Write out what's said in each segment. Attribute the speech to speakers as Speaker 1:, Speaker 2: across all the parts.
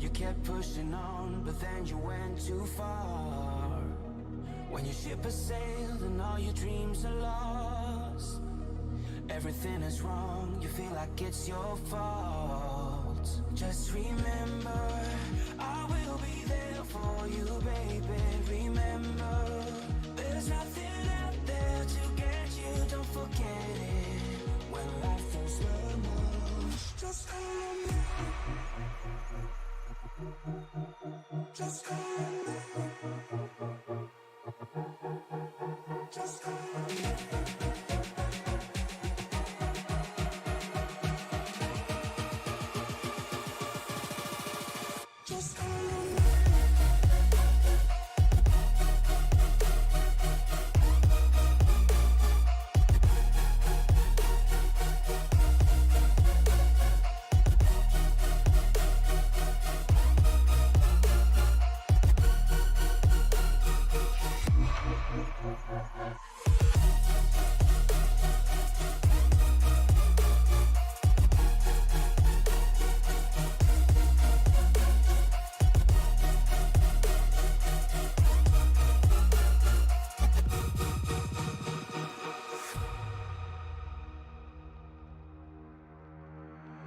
Speaker 1: You kept pushing on, but then you went too far. When your ship has sailed and all your dreams are lost, everything is wrong, you feel like it's your fault. Just remember, I will be there for you, baby. Remember, there's nothing out there to get you, don't forget it. When life throws lemons, just call on me. Just call on me. Just call on me. Just call on me.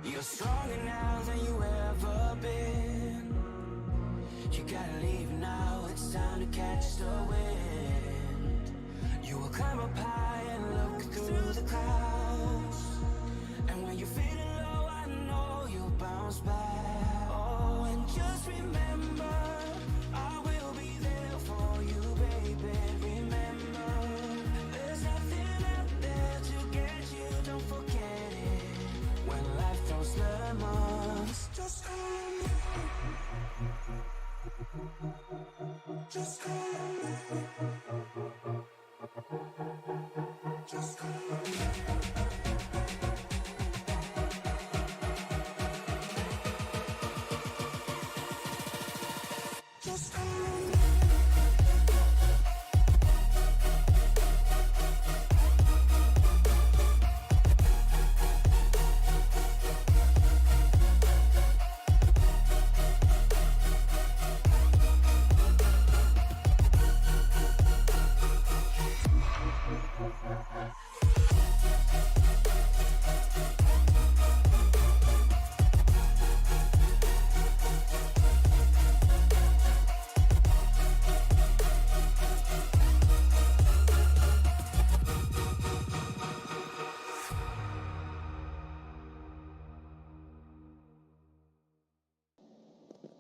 Speaker 1: You're stronger now than you ever been. You gotta leave now, it's time to catch the wind. You will climb up high and look through the clouds. And when you're feeling low, I know you'll bounce back. Oh, and just remember, I will be there for you, baby. Remember, there's nothing out there to get you, don't forget it. When life throws lemons, just call on me. Just call on me. Just call on me. Just call on me.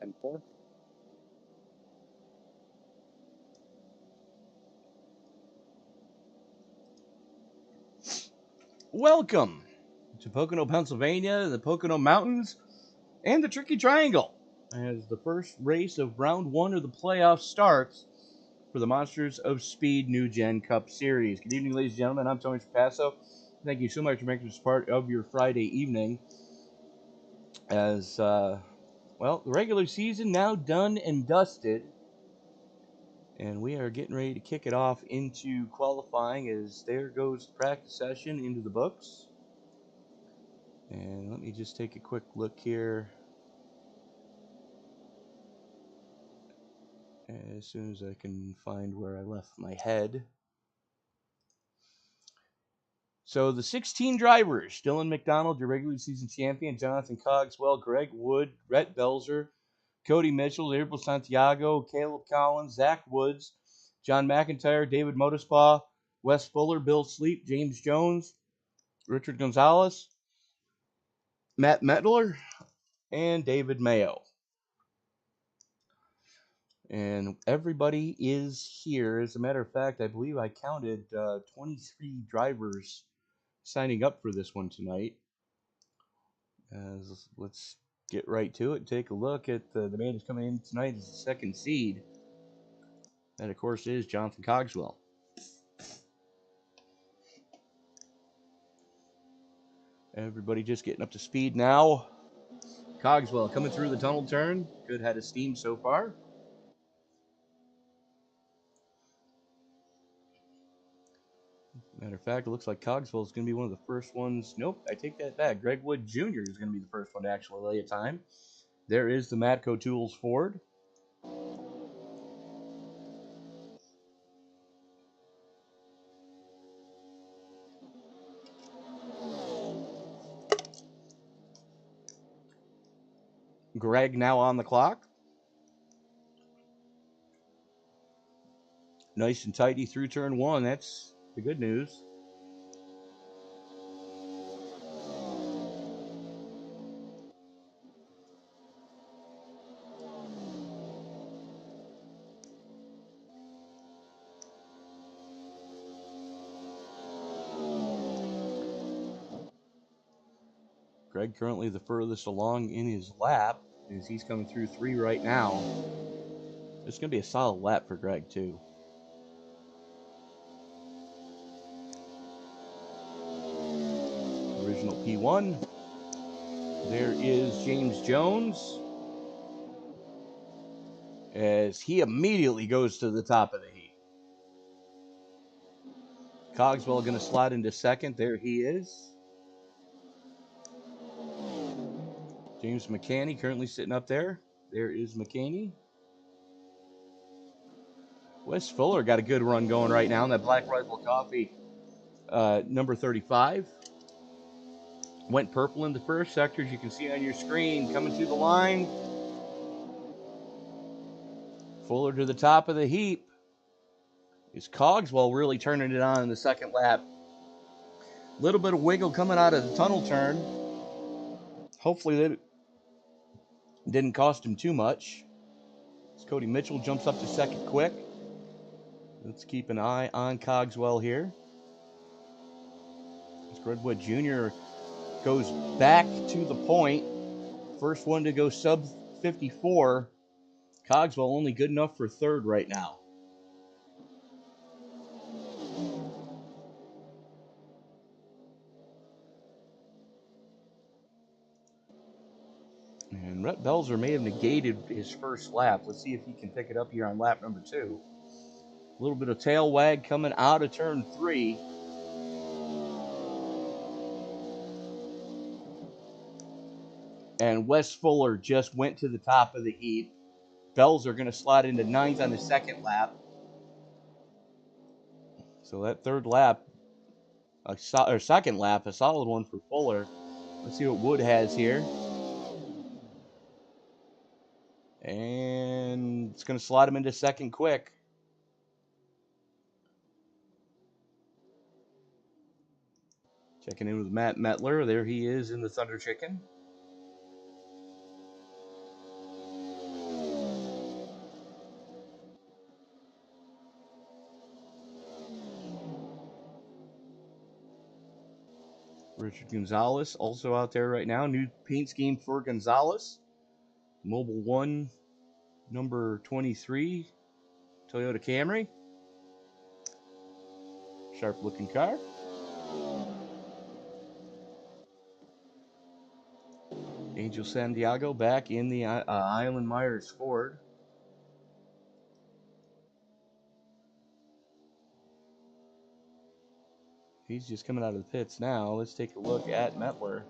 Speaker 2: M4. Welcome to Pocono, Pennsylvania, the Pocono Mountains, and the Tricky Triangle, as the first race of round one of the playoffs starts for the Monsters of Speed NewGen Cup Series. Good evening, ladies and gentlemen. I'm Tony Trapasso. Thank you so much for making this part of your Friday evening. As, well, the regular season now done and dusted, and we are getting ready to kick it off into qualifying, as there goes the practice session into the books. And let me just take a quick look here. As soon as I can find where I left my head. So the 16 drivers: Dylan McDonald, your regular season champion; Jonathan Cogswell, Greg Wood, Rhett Belzer, Cody Mitchell, April Santiago, Caleb Collins, Zach Woods, John McIntyre, David Motorspaw, Wes Fuller, Bill Sleep, James Jones, Richard Gonzalez, Matt Metler, and David Mayo. And everybody is here. As a matter of fact, I believe I counted 23 drivers signing up for this one tonight. Let's get right to it. Take a look at the man who's coming in tonight as the second seed. That, of course, is Jonathan Cogswell. Everybody just getting up to speed now. Cogswell coming through the tunnel turn. Good head of steam so far. Matter of fact, it looks like Cogswell is going to be one of the first ones. Nope, I take that back. Greg Wood Jr. is going to be the first one to actually lay a time. There is the Matco Tools Ford. Greg now on the clock. Nice and tidy through turn one. That's the good news. Greg currently the furthest along in his lap as he's coming through 3 right now. It's going to be a solid lap for Greg too. Original P1. There is James Jones as he immediately goes to the top of the heat. Cogswell going to slide into second. There he is. James McCaney currently sitting up there. There is McCaney. Wes Fuller got a good run going right now in that Black Rifle Coffee number 35. Went purple in the first sector, as you can see on your screen. Coming through the line. Fuller to the top of the heap. Is Cogswell really turning it on in the second lap? A little bit of wiggle coming out of the tunnel turn. Hopefully that didn't cost him too much. As Cody Mitchell jumps up to second quick. Let's keep an eye on Cogswell here. As Redwood Jr. goes back to the point. First one to go sub 54. Cogswell only good enough for third right now. And Rhett Belzer may have negated his first lap. Let's see if he can pick it up here on lap number 2. A little bit of tail wag coming out of turn 3. And Wes Fuller just went to the top of the heap. Belzer going to slide into 9th on the second lap. So that third lap, or second lap, a solid one for Fuller. Let's see what Wood has here. And it's going to slide him into second quick. Checking in with Matt Metler. There he is in the Thunder Chicken. Richard Gonzalez also out there right now. New paint scheme for Gonzalez. Mobile 1, number 23, Toyota Camry. Sharp looking car. Angel Santiago back in the Island Myers Ford. He's just coming out of the pits now. Let's take a look at Metler.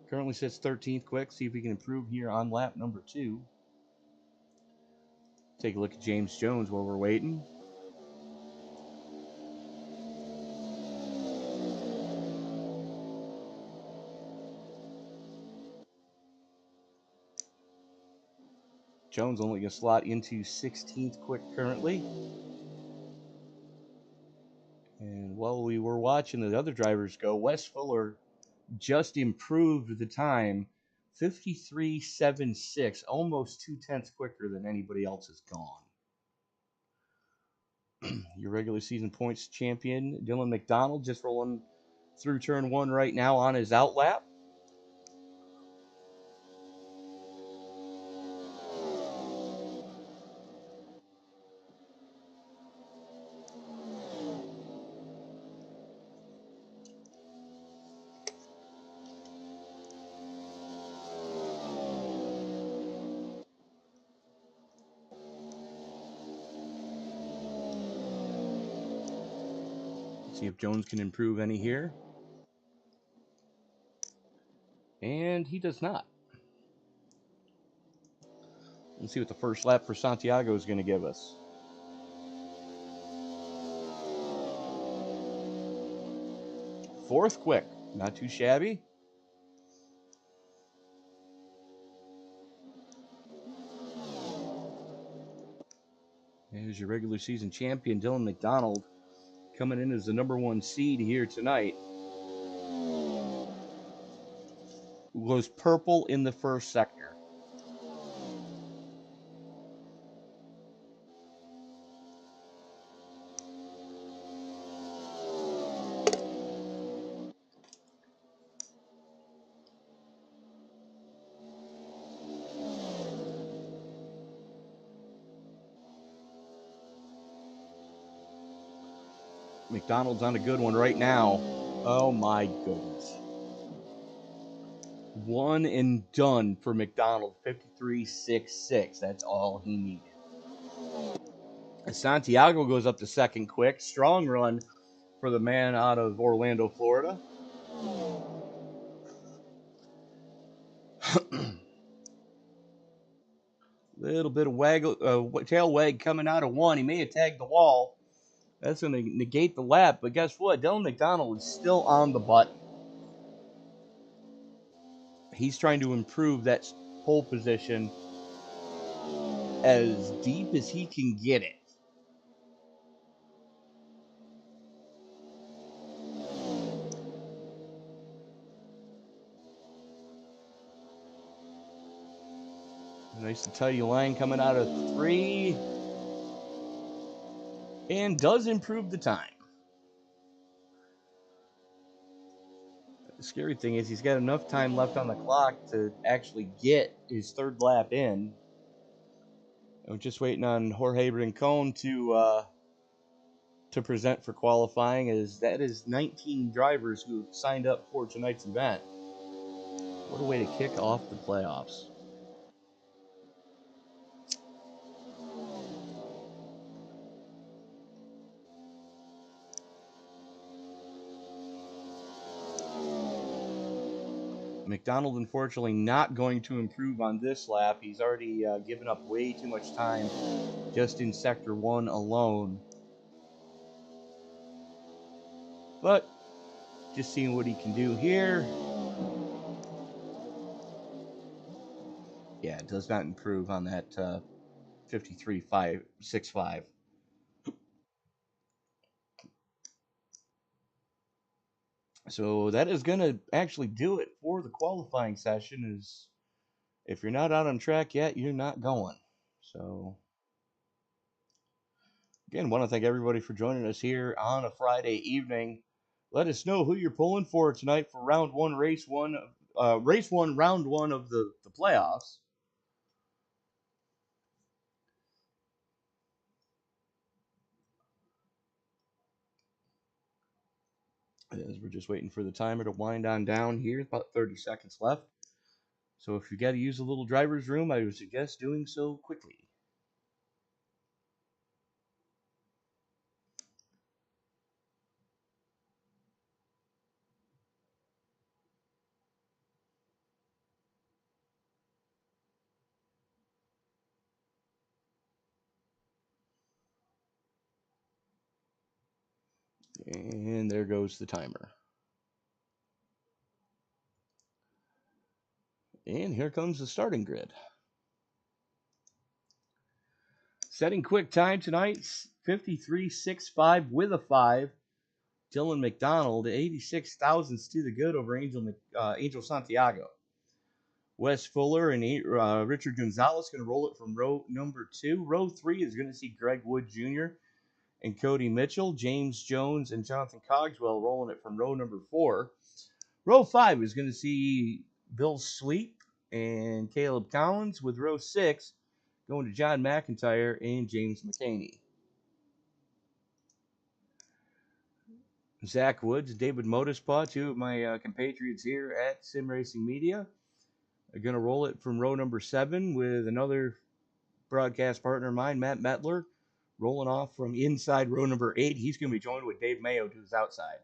Speaker 2: Currently sits 13th quick. See if we can improve here on lap number 2. Take a look at James Jones while we're waiting. Jones only going to slot into 16th quick currently. And while we were watching the other drivers go, Wes Fuller just improved the time 53.76, almost 2/10 quicker than anybody else has gone. Your regular season points champion, Dylan McDonald, just rolling through turn 1 right now on his out lap. See if Jones can improve any here. And he does not. Let's see what the first lap for Santiago is going to give us. Fourth quick, not too shabby. There's your regular season champion, Dylan McDonald, coming in as the number 1 seed here tonight. Was purple in the first sector. McDonald's on a good one right now. Oh my goodness. One and done for McDonald, 53.66. That's all he needed. Santiago goes up to second quick. Strong run for the man out of Orlando, Florida. Little bit of tail wag coming out of one. He may have tagged the wall. That's going to negate the lap. But guess what? Dylan McDonald is still on the button. He's trying to improve that pole position as deep as he can get it. Nice and tidy line coming out of 3. And does improve the time. The scary thing is he's got enough time left on the clock to actually get his third lap in. I'm just waiting on Jorge Rincon to present for qualifying, as that is 19 drivers who have signed up for tonight's event. What a way to kick off the playoffs. McDonald, unfortunately, not going to improve on this lap. He's already given up way too much time just in Sector 1 alone. But just seeing what he can do here. Yeah, it does not improve on that 53.65. So that is going to actually do it for the qualifying session. Is if you're not out on track yet, you're not going. So again, want to thank everybody for joining us here on a Friday evening. Let us know who you're pulling for tonight for round 1, race 1, round 1 of the playoffs. As we're just waiting for the timer to wind on down here, about 30 seconds left. So if you got to use a little driver's room, I would suggest doing so quickly. And there goes the timer. And here comes the starting grid. Setting quick time tonight, 53.65 with a 5. Dylan McDonald, 86 thousandths to the good over Angel Santiago. Wes Fuller and Richard Gonzalez going to roll it from row number 2. Row 3 is going to see Greg Wood Jr. and Cody Mitchell. James Jones and Jonathan Cogswell rolling it from row number 4. Row 5 is going to see Bill Sleep and Caleb Collins, with row 6 going to John McIntyre and James McCaney. Zach Woods, David Modespaw, 2 of my compatriots here at Sim Racing Media, are going to roll it from row number 7 with another broadcast partner of mine, Matt Metler, rolling off from inside row number 8. He's going to be joined with Dave Mayo to his outside.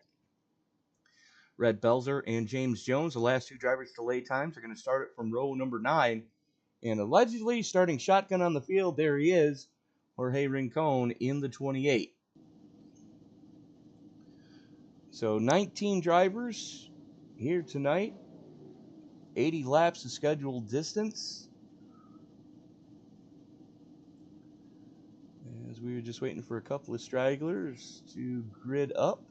Speaker 2: Red Belzer and James Jones, the last 2 drivers to lay times, are going to start it from row number 9 And allegedly starting shotgun on the field, there he is, Jorge Rincon in the 28. So 19 drivers here tonight, 80 laps of scheduled distance. As we were just waiting for a couple of stragglers to grid up.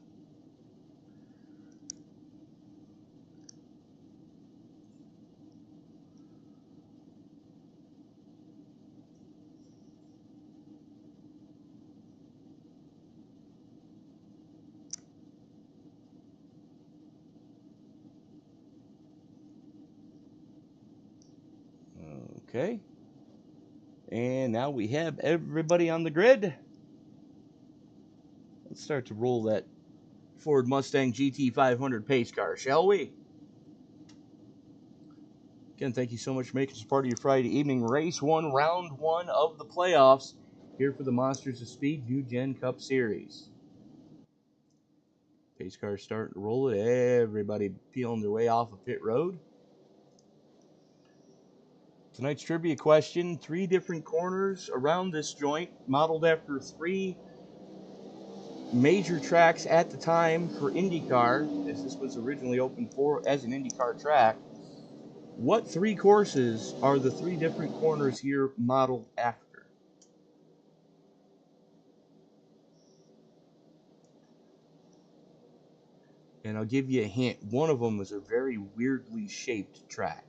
Speaker 2: Okay. And now we have everybody on the grid. Let's start to roll that Ford Mustang GT500 pace car, shall we? Again, thank you so much for making this part of your Friday evening. Race 1, round 1 of the playoffs here for the Monsters of Speed NewGen Cup Series. Pace car starting to roll it. Everybody peeling their way off of pit road. Tonight's trivia question, 3 different corners around this joint, modeled after 3 major tracks at the time for IndyCar, as this was originally opened for as an IndyCar track. What 3 courses are the 3 different corners here modeled after? And I'll give you a hint. One of them was a very weirdly shaped track.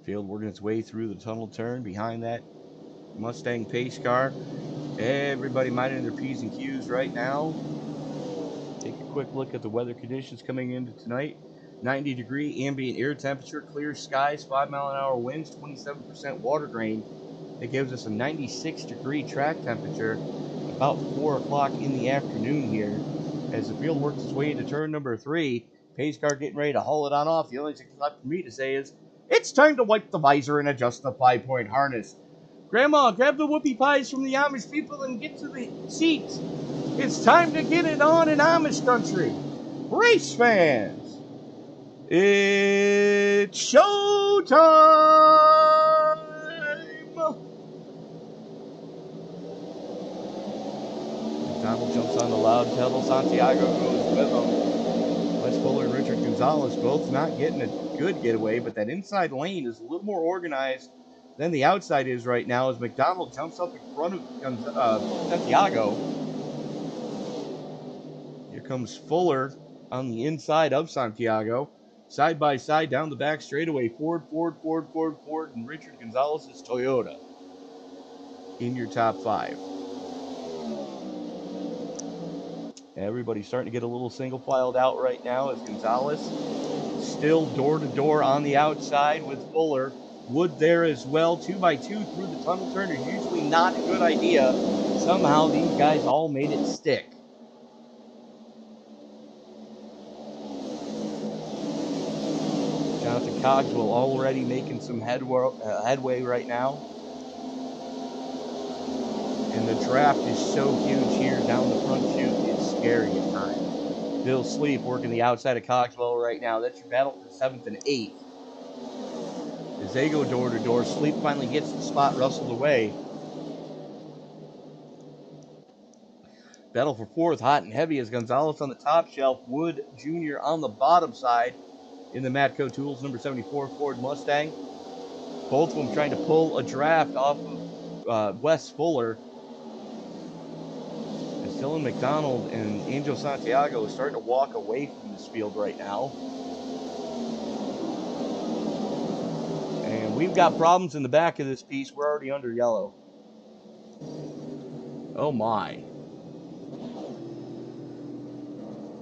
Speaker 2: Field working its way through the tunnel turn behind that Mustang pace car. Everybody minding their P's and Q's right now. Take a quick look at the weather conditions coming into tonight. 90-degree ambient air temperature, clear skies, 5-mile-an-hour winds, 27% water drain. That gives us a 96-degree track temperature about 4 o'clock in the afternoon here. As the field works its way into turn number 3, pace car getting ready to haul it on off. The only thing left for me to say is, it's time to wipe the visor and adjust the 5-point harness. Grandma, grab the whoopie pies from the Amish people and get to the seats. It's time to get it on in Amish country. Race fans, it's showtime! McDonald jumps on the loud pedal. Santiago goes with him. Wes Fuller and Richard Gonzalez both not getting a good getaway, but that inside lane is a little more organized than the outside is right now as McDonald jumps up in front of Santiago. Here comes Fuller on the inside of Santiago. Side by side down the back straightaway. Ford, and Richard Gonzalez's Toyota in your top 5. Everybody's starting to get a little single filed out right now as Gonzalez still door to door on the outside with Fuller. Wood there as well. 2x2 through the tunnel turn is usually not a good idea. Somehow these guys all made it stick. Jonathan Cogswell already making some headway right now. And the draft is so huge here down the front chute, it's scary at times. Bill Sleep working the outside of Cogswell right now. That's your battle for 7th and 8th. As they go door to door, Sleep finally gets the spot rustled away. Battle for 4th, hot and heavy as Gonzalez on the top shelf, Wood Jr. on the bottom side in the Matco Tools number 74 Ford Mustang. Both of them trying to pull a draft off of Wes Fuller. As Dylan McDonald and Angel Santiago are starting to walk away from this field right now. And we've got problems in the back of this piece. We're already under yellow. Oh my.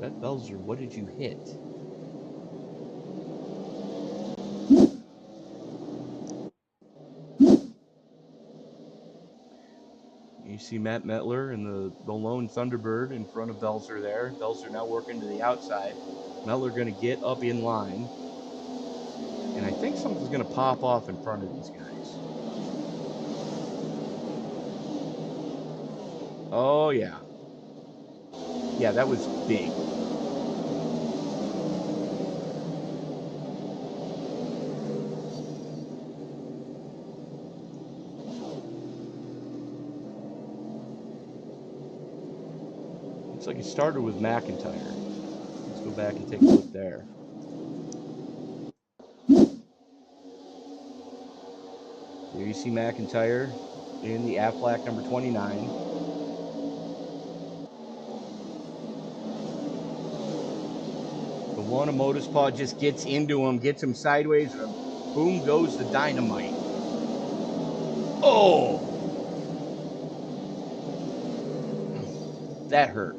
Speaker 2: That Belzer, what did you hit? You see Matt Metler and the lone Thunderbird in front of Belzer there. Belzer now working to the outside. Metler going to get up in line. something's going to pop off in front of these guys. Oh, yeah. Yeah, that was big. Looks like it started with McIntyre. Let's go back and take a look there. There you see McIntyre in the Aflac number 29. The one of Motorspod just gets into him, gets him sideways, and boom goes the dynamite. Oh! That hurt.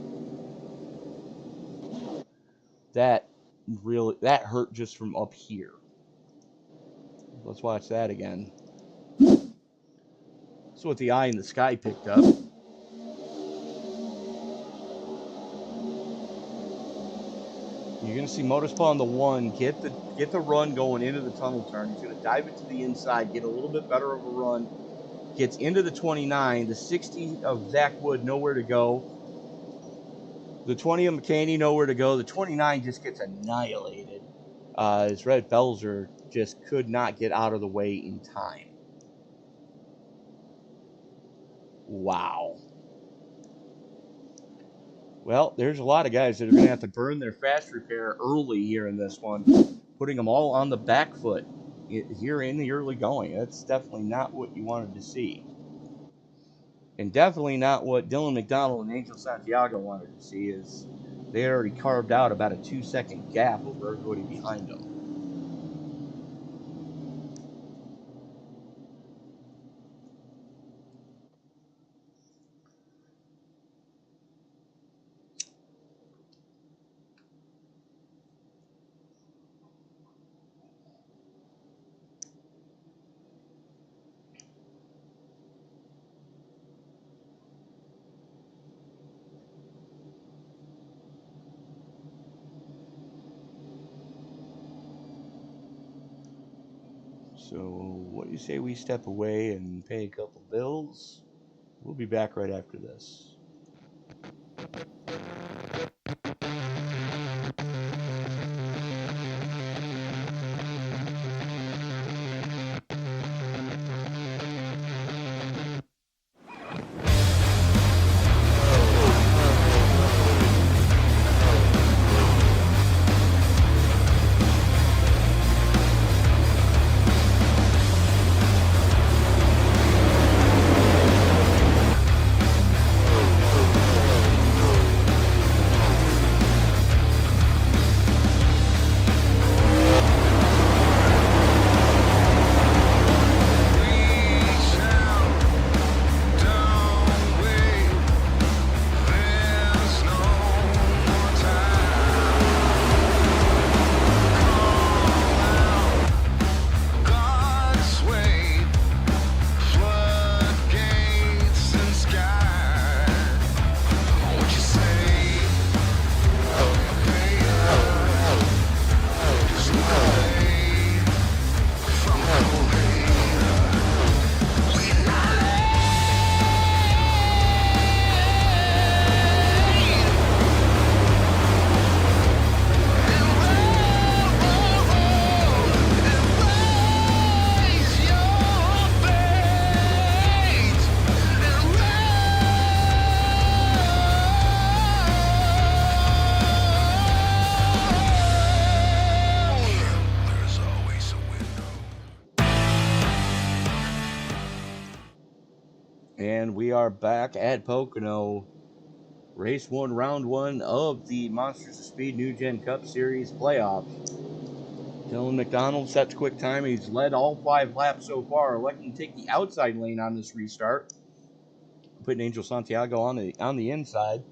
Speaker 2: That hurt just from up here. Let's watch that again. That's what the eye in the sky picked up. You're going to see Motorspod on the 1 get the run going into the tunnel turn. He's going to dive it to the inside, get a little bit better of a run. Gets into the 29. The 60 of Zach Wood, nowhere to go. The 20 of McCaney, nowhere to go. The 29 just gets annihilated. As Red Belzer just could not get out of the way in time. Wow. Well, there's a lot of guys that are going to have to burn their fast repair early here in this one, putting them all on the back foot here in the early going. That's definitely not what you wanted to see. And definitely not what Dylan McDonald and Angel Santiago wanted to see, is they had already carved out about a 2-second gap over everybody behind them. So, what do you say we step away and pay a couple bills? We'll be back right after this. And we are back at Pocono. Race 1, round 1 of the Monsters of Speed NewGen Cup Series playoffs. Dylan McDonald sets quick time. He's led all 5 laps so far, electing to take the outside lane on this restart, putting Angel Santiago on the inside.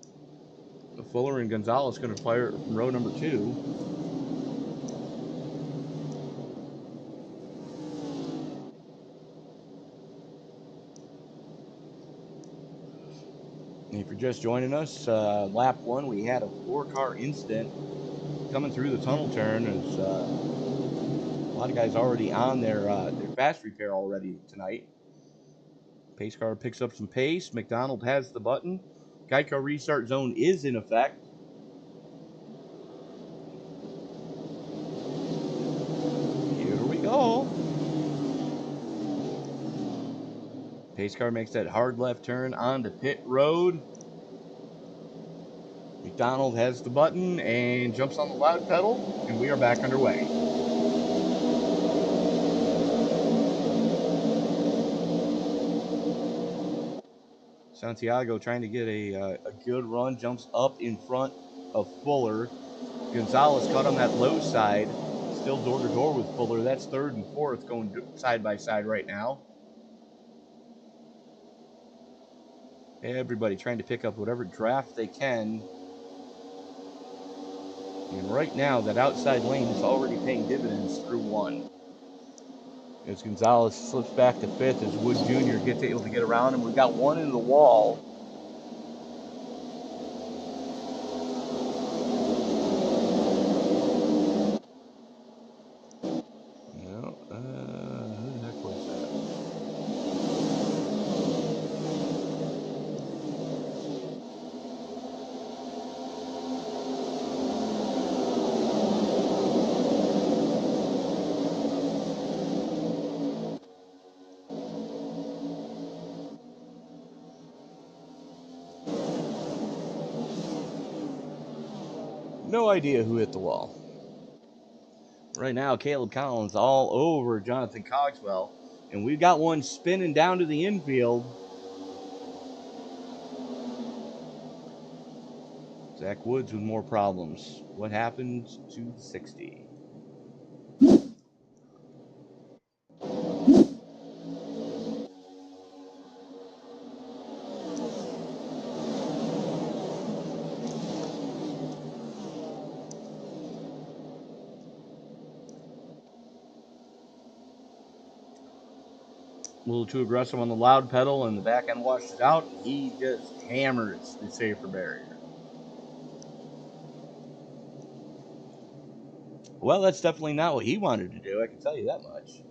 Speaker 2: Fuller and Gonzalez going to fire from row number 2. If you're just joining us, lap 1, we had a 4-car incident coming through the tunnel turn as a lot of guys already on their fast repair already tonight. Pace car picks up some pace. McDonald has the button. Geico restart zone is in effect. Here we go. Pace car makes that hard left turn onto pit road. McDonald has the button and jumps on the loud pedal, and we are back underway. Santiago trying to get a good run, jumps up in front of Fuller. Gonzalez caught on that low side, still door to door with Fuller. That's third and fourth going side by side right now. Everybody trying to pick up whatever draft they can. And right now, that outside lane is already paying dividends through one. As Gonzalez slips back to fifth, as Wood Jr. gets able to get around him. We've got one into the wall. No, who the heck was that? No idea who hit the wall. Right now, Caleb Collins all over Jonathan Cogswell. And we've got one spinning down to the infield. Zach Woods with more problems. What happened to 60? A little too aggressive on the loud pedal, and the back end washed it out. He just hammers the safer barrier. Well, that's definitely not what he wanted to do, I can tell you that much.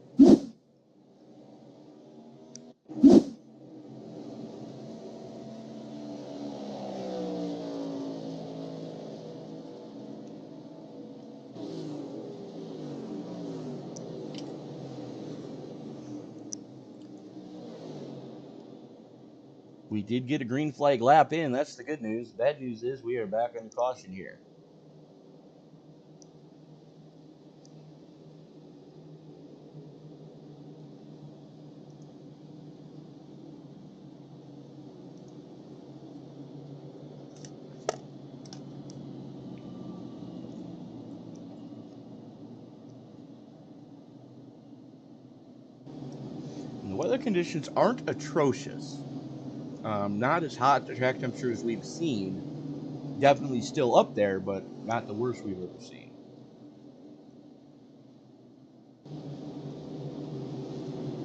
Speaker 2: We did get a green flag lap in. That's the good news. The bad news is we are back on the caution here. And the weather conditions aren't atrocious. Not as hot the track temperature as we've seen. Definitely still up there, but not the worst we've ever seen.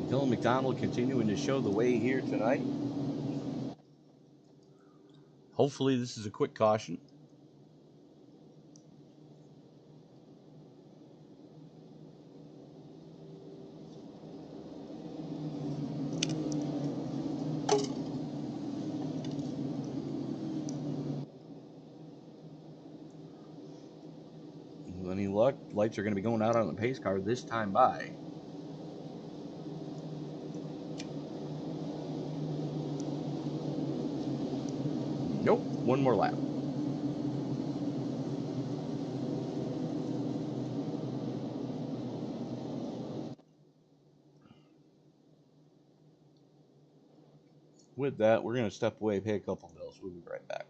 Speaker 2: Dylan McDonald continuing to show the way here tonight. Hopefully this is a quick caution. With any luck, lights are going to be going out on the pace car this time by. Nope, one more lap. With that, we're going to step away, pay a couple bills. We'll be right back.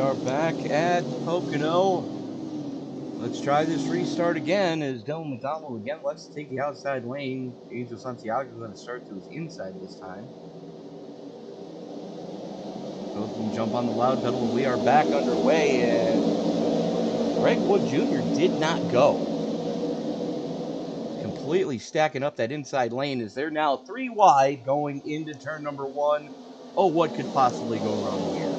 Speaker 2: are back at Pocono. Let's try this restart again as Dylan McDonald again lets take the outside lane. Angel Santiago is going to start to his inside this time. Both of them jump on the loud pedal and we are back underway, and Greg Wood Jr. did not go. Completely stacking up that inside lane as they're now 3 wide going into turn number 1. Oh, what could possibly go wrong here?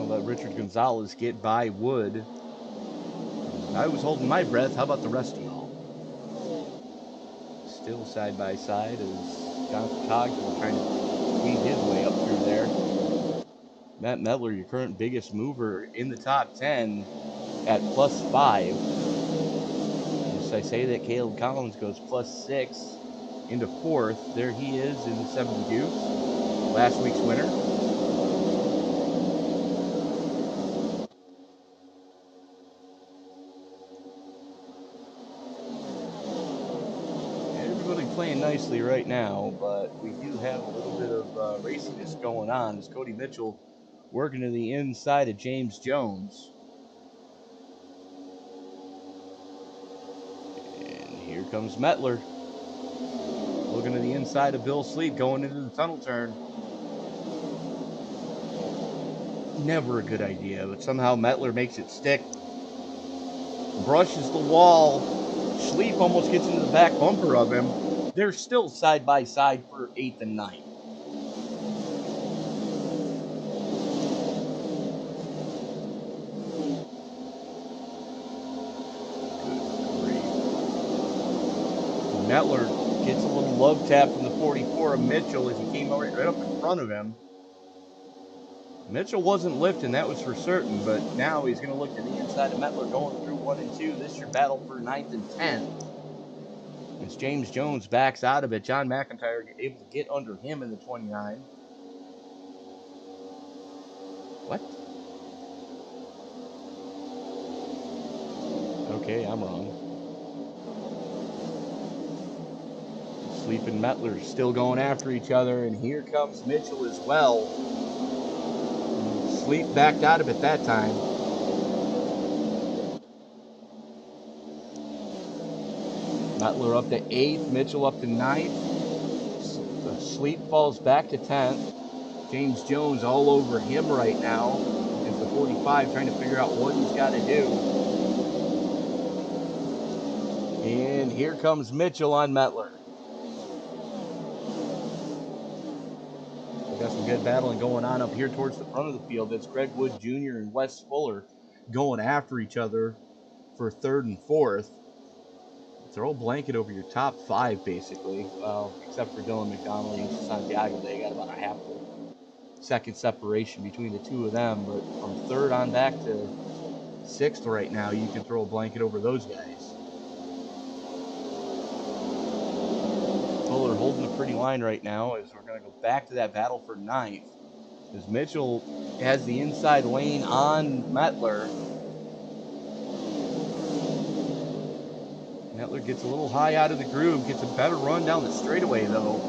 Speaker 2: Let Richard Gonzalez get by Wood. I was holding my breath. How about the rest of y'all? Still side by side as Jonathan Cogswell trying to squeeze his way up through there. Matt Medler, your current biggest mover in the top 10 at +5. As I say that, Caleb Collins goes +6 into 4th. There he is in the 7 Dukes, last week's winner. Playing nicely right now, but we do have a little bit of raciness going on as Cody Mitchell working to the inside of James Jones. And here comes Metler looking to the inside of Bill Sleep going into the tunnel turn. Never a good idea, but somehow Metler makes it stick. Brushes the wall. Sleep almost gets into the back bumper of him. They're still side by side for 8th and 9th. Metler gets a little love tap from the 44 of Mitchell as he came right up in front of him. Mitchell wasn't lifting, that was for certain, but now he's going to look to the inside of Metler going through 1 and 2. This is your battle for 9th and 10th. As James Jones backs out of it, John McIntyre able to get under him in the 29. What? Okay, I'm wrong. Sleep and Metler still going after each other, and here comes Mitchell as well. Sleep backed out of it that time. Metler up to 8th, Mitchell up to 9th. Sleep falls back to 10th. James Jones all over him right now. It's the 45 trying to figure out what he's got to do. And here comes Mitchell on Metler. We've got some good battling going on up here towards the front of the field. It's Greg Wood Jr. and Wes Fuller going after each other for 3rd and 4th. Throw a blanket over your top 5, basically. Well, except for Dylan McDonald and Santiago, they got about a half a second separation between the two of them. But from 3rd on back to 6th right now, you can throw a blanket over those guys. Fuller holding a pretty line right now as we're going to go back to that battle for 9th. As Mitchell has the inside lane on Metler. Metler gets a little high out of the groove, gets a better run down the straightaway, though.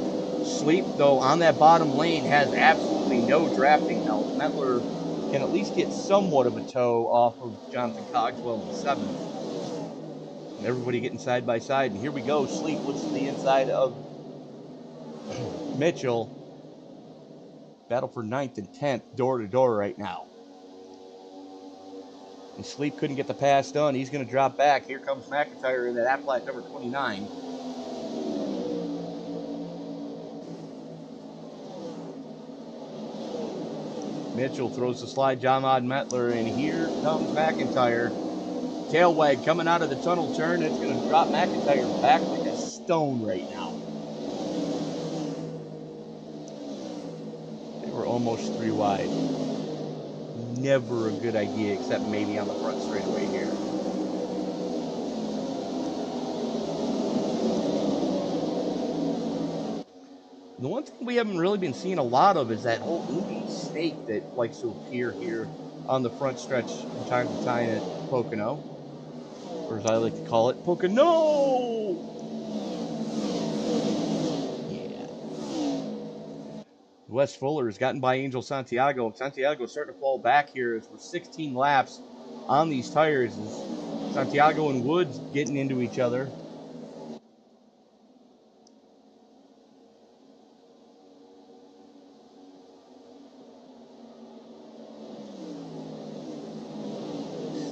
Speaker 2: Sleep, though, on that bottom lane has absolutely no drafting help. Metler can at least get somewhat of a toe off of Jonathan Cogswell in 7th. And everybody getting side by side, and here we go. Sleep looks to the inside of Mitchell. Battle for 9th and 10th, door to door right now. And Sleep couldn't get the pass done. He's going to drop back. Here comes McIntyre in that Aflac number 29. Mitchell throws the slide John on Metler, and here comes McIntyre. Tail wag coming out of the tunnel turn. It's going to drop McIntyre back like a stone right now. They were almost 3 wide. Never a good idea, except maybe on the front straightaway here. The one thing we haven't really been seeing a lot of is that whole Indy snake that likes to appear here on the front stretch from time to time at Pocono. Or as I like to call it, Pocono! Yeah. Wes Fuller has gotten by Angel Santiago. Santiago's starting to fall back here as we're 16 laps on these tires as Santiago and Woods getting into each other.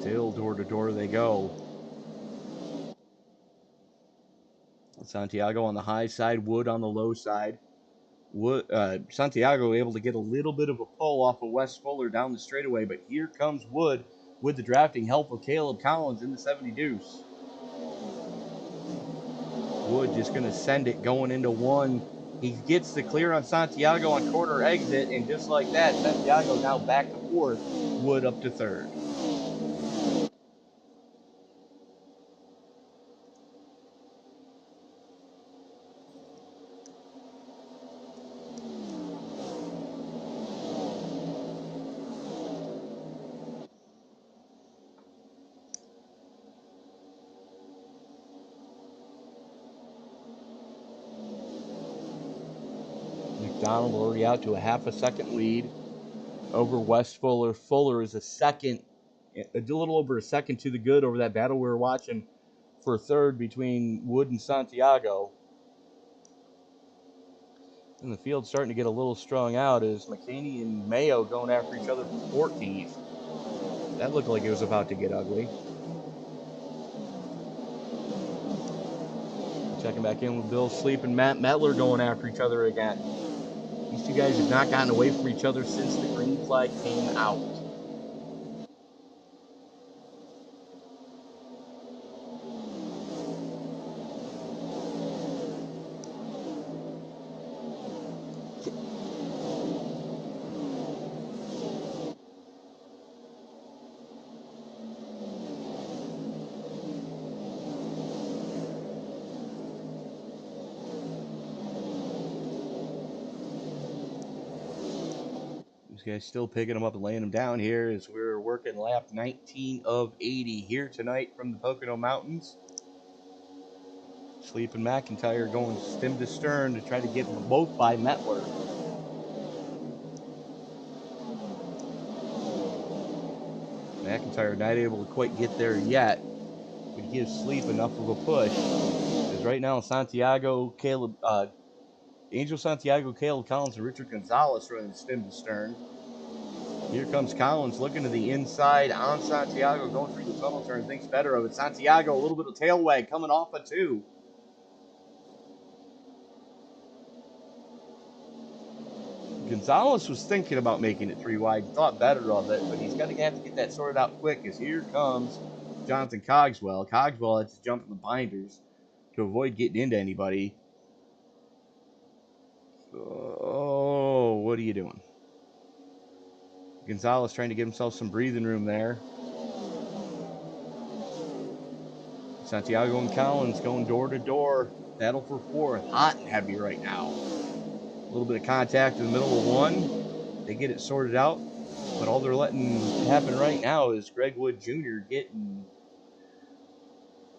Speaker 2: Still door to door they go. Santiago on the high side, Wood on the low side. Wood, Santiago able to get a little bit of a pull off of Wes Fuller down the straightaway, but here comes Wood with the drafting help of Caleb Collins in the 70 deuce. Wood just going to send it going into one. He gets the clear on Santiago on quarter exit, and just like that, Santiago now back to fourth, Wood up to third. McDonald already out to a half a second lead over Wes Fuller. Fuller is a little over a second to the good over that battle we were watching for third between Wood and Santiago. And the field's starting to get a little strung out as McCaney and Mayo going after each other for 14th. That looked like it was about to get ugly. Checking back in with Bill Sleep and Matt Metler going after each other again. These two guys have not gotten away from each other since the green flag came out. These guys still picking them up and laying them down here as we're working lap 19 of 80 here tonight from the Pocono Mountains. Sleep and McIntyre going stem to stern to try to get them both by Metler. McIntyre not able to quite get there yet, but gives Sleep enough of a push. Because right now, Angel Santiago, Caleb Collins, and Richard Gonzalez running stem to stern. Here comes Collins looking to the inside on Santiago, going through the tunnel turn, thinks better of it. Santiago, a little bit of tail wag coming off a two. Gonzalez was thinking about making it three wide, thought better of it, but he's going to have to get that sorted out quick as here comes Jonathan Cogswell. Cogswell has to jump in the binders to avoid getting into anybody. Oh, what are you doing? Gonzalez trying to give himself some breathing room there. Santiago and Collins going door to door. Battle for fourth. Hot and heavy right now. A little bit of contact in the middle of one. They get it sorted out. But all they're letting happen right now is Greg Wood Jr. getting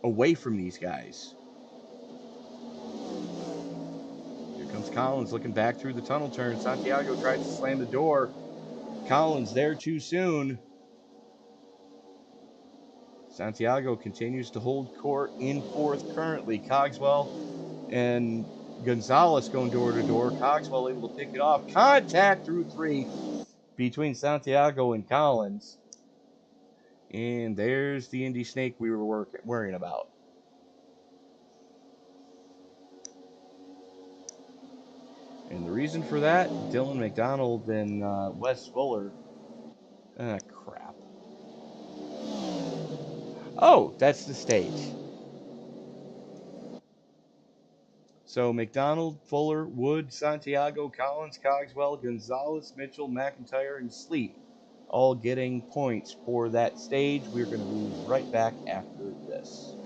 Speaker 2: away from these guys. Here comes Collins looking back through the tunnel turn. Santiago tries to slam the door. Collins there too soon. Santiago continues to hold court in fourth currently. Cogswell and Gonzalez going door to door. Cogswell able to pick it off. Contact through three between Santiago and Collins. And there's the Indy Snake we were worrying about. And the reason for that, Dylan McDonald and Wes Fuller. Crap. Oh, that's the stage. So McDonald, Fuller, Wood, Santiago, Collins, Cogswell, Gonzalez, Mitchell, McIntyre, and Sleep all getting points for that stage. We're going to be right back after this.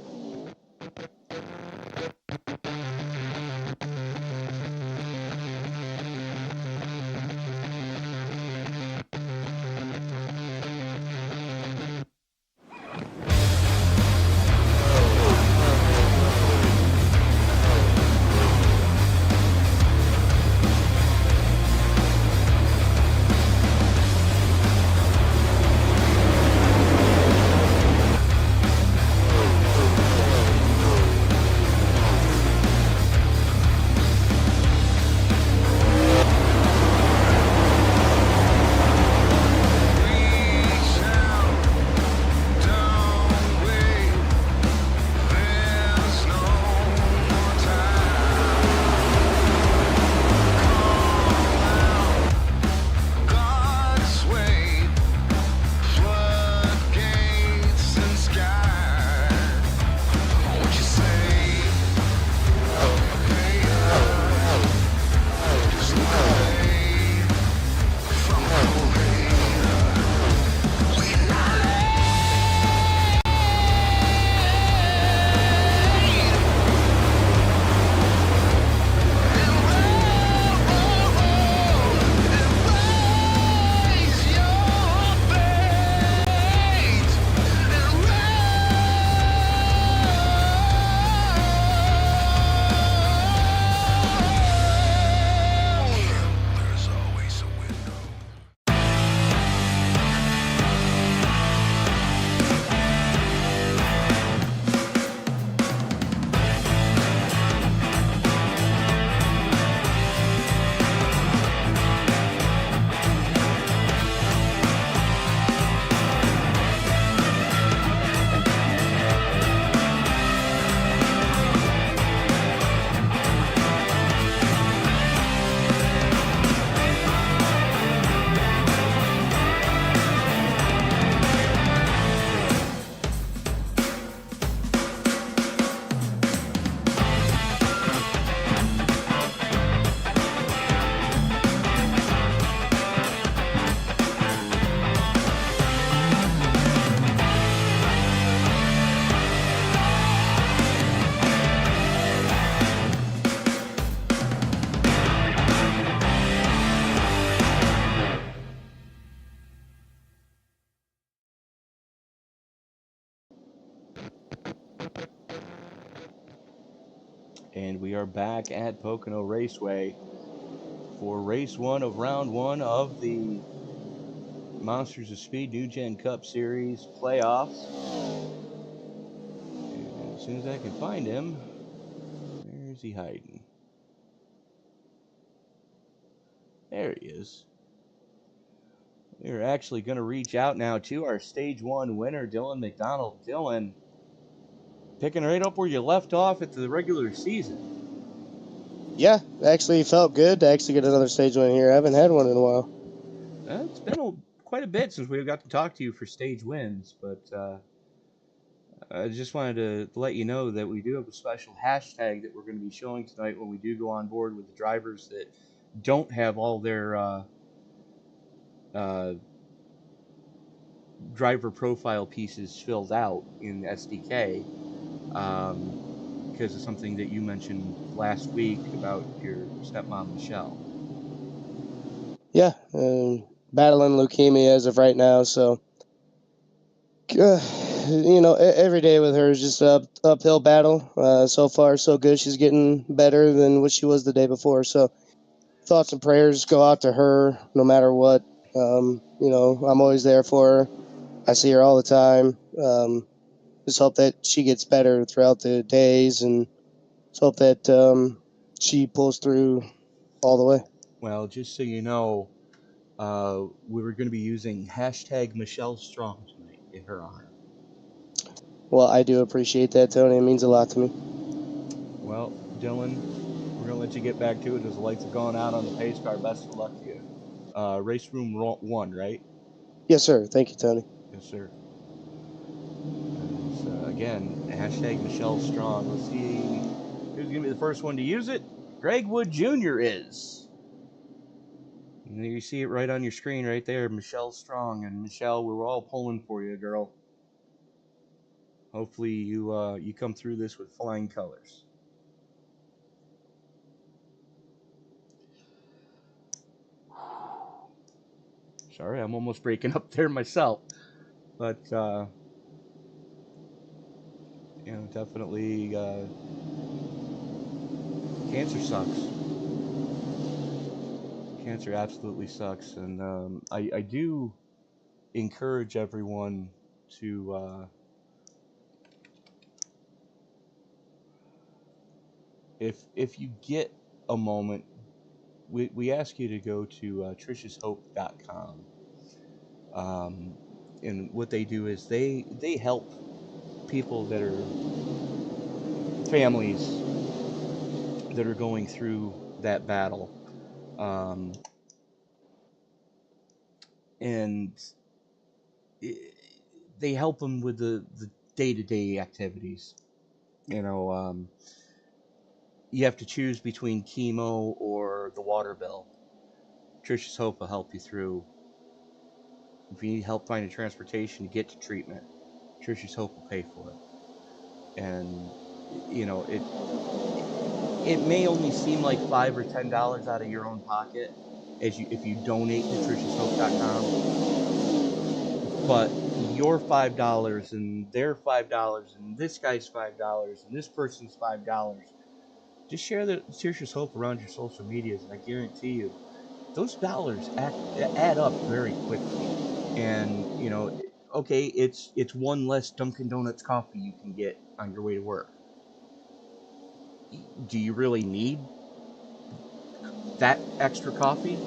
Speaker 2: And we are back at Pocono Raceway for race 1 of round 1 of the Monsters of Speed NewGen Cup Series playoffs. And as soon as I can find him, where is he hiding? There he is. We're actually going to reach out now to our Stage 1 winner, Dylan McDonald. Dylan, picking right up where you left off at the regular season.
Speaker 3: Yeah, actually felt good to actually get another stage win here. I haven't had one in a while.
Speaker 2: It's been quite a bit since we got to talk to you for stage wins, but I just wanted to let you know that we do have a special hashtag that we're going to be showing tonight when we do go on board with the drivers that don't have all their driver profile pieces filled out in SDK, because of something that you mentioned last week about your stepmom, Michelle.
Speaker 3: Yeah, battling leukemia as of right now, so every day with her is just an uphill battle. So far, so good. She's getting better than what she was the day before. So thoughts and prayers go out to her no matter what. I'm always there for her. I see her all the time. Just hope that she gets better throughout the days, and just hope that she pulls through all the way.
Speaker 2: Well, just so you know, we were going to be using hashtag Michelle Strong tonight in her honor.
Speaker 3: Well, I do appreciate that, Tony. It means a lot to me.
Speaker 2: Well, Dylan, we're going to let you get back to it as the lights have gone out on the pace car. Best of luck to you. Race room 1, right?
Speaker 3: Yes, sir. Thank you, Tony.
Speaker 2: Yes, sir. Again, hashtag Michelle Strong. Let's see who's going to be the first one to use it. Greg Wood Jr. is. And you see it right on your screen right there, Michelle Strong. And Michelle, we're all pulling for you, girl. Hopefully you come through this with flying colors. Sorry, I'm almost breaking up there myself. But, definitely cancer sucks. Cancer absolutely sucks. And I do encourage everyone to... If you get a moment, we ask you to go to trishashope.com. And what they do is they help people that are families that are going through that battle. And they help them with the day-to-day activities. You have to choose between chemo or the water bill. Trish's Hope will help you through. If you need help finding transportation to get to treatment, Trish's Hope will pay for it. And it may only seem like $5 or $10 out of your own pocket if you donate to trishashope.com, but your $5 and their $5 and this guy's $5 and this person's $5, just share the Trish's Hope around your social medias, and I guarantee you those dollars add up very quickly. And okay, it's one less Dunkin' Donuts coffee you can get on your way to work. Do you really need that extra coffee?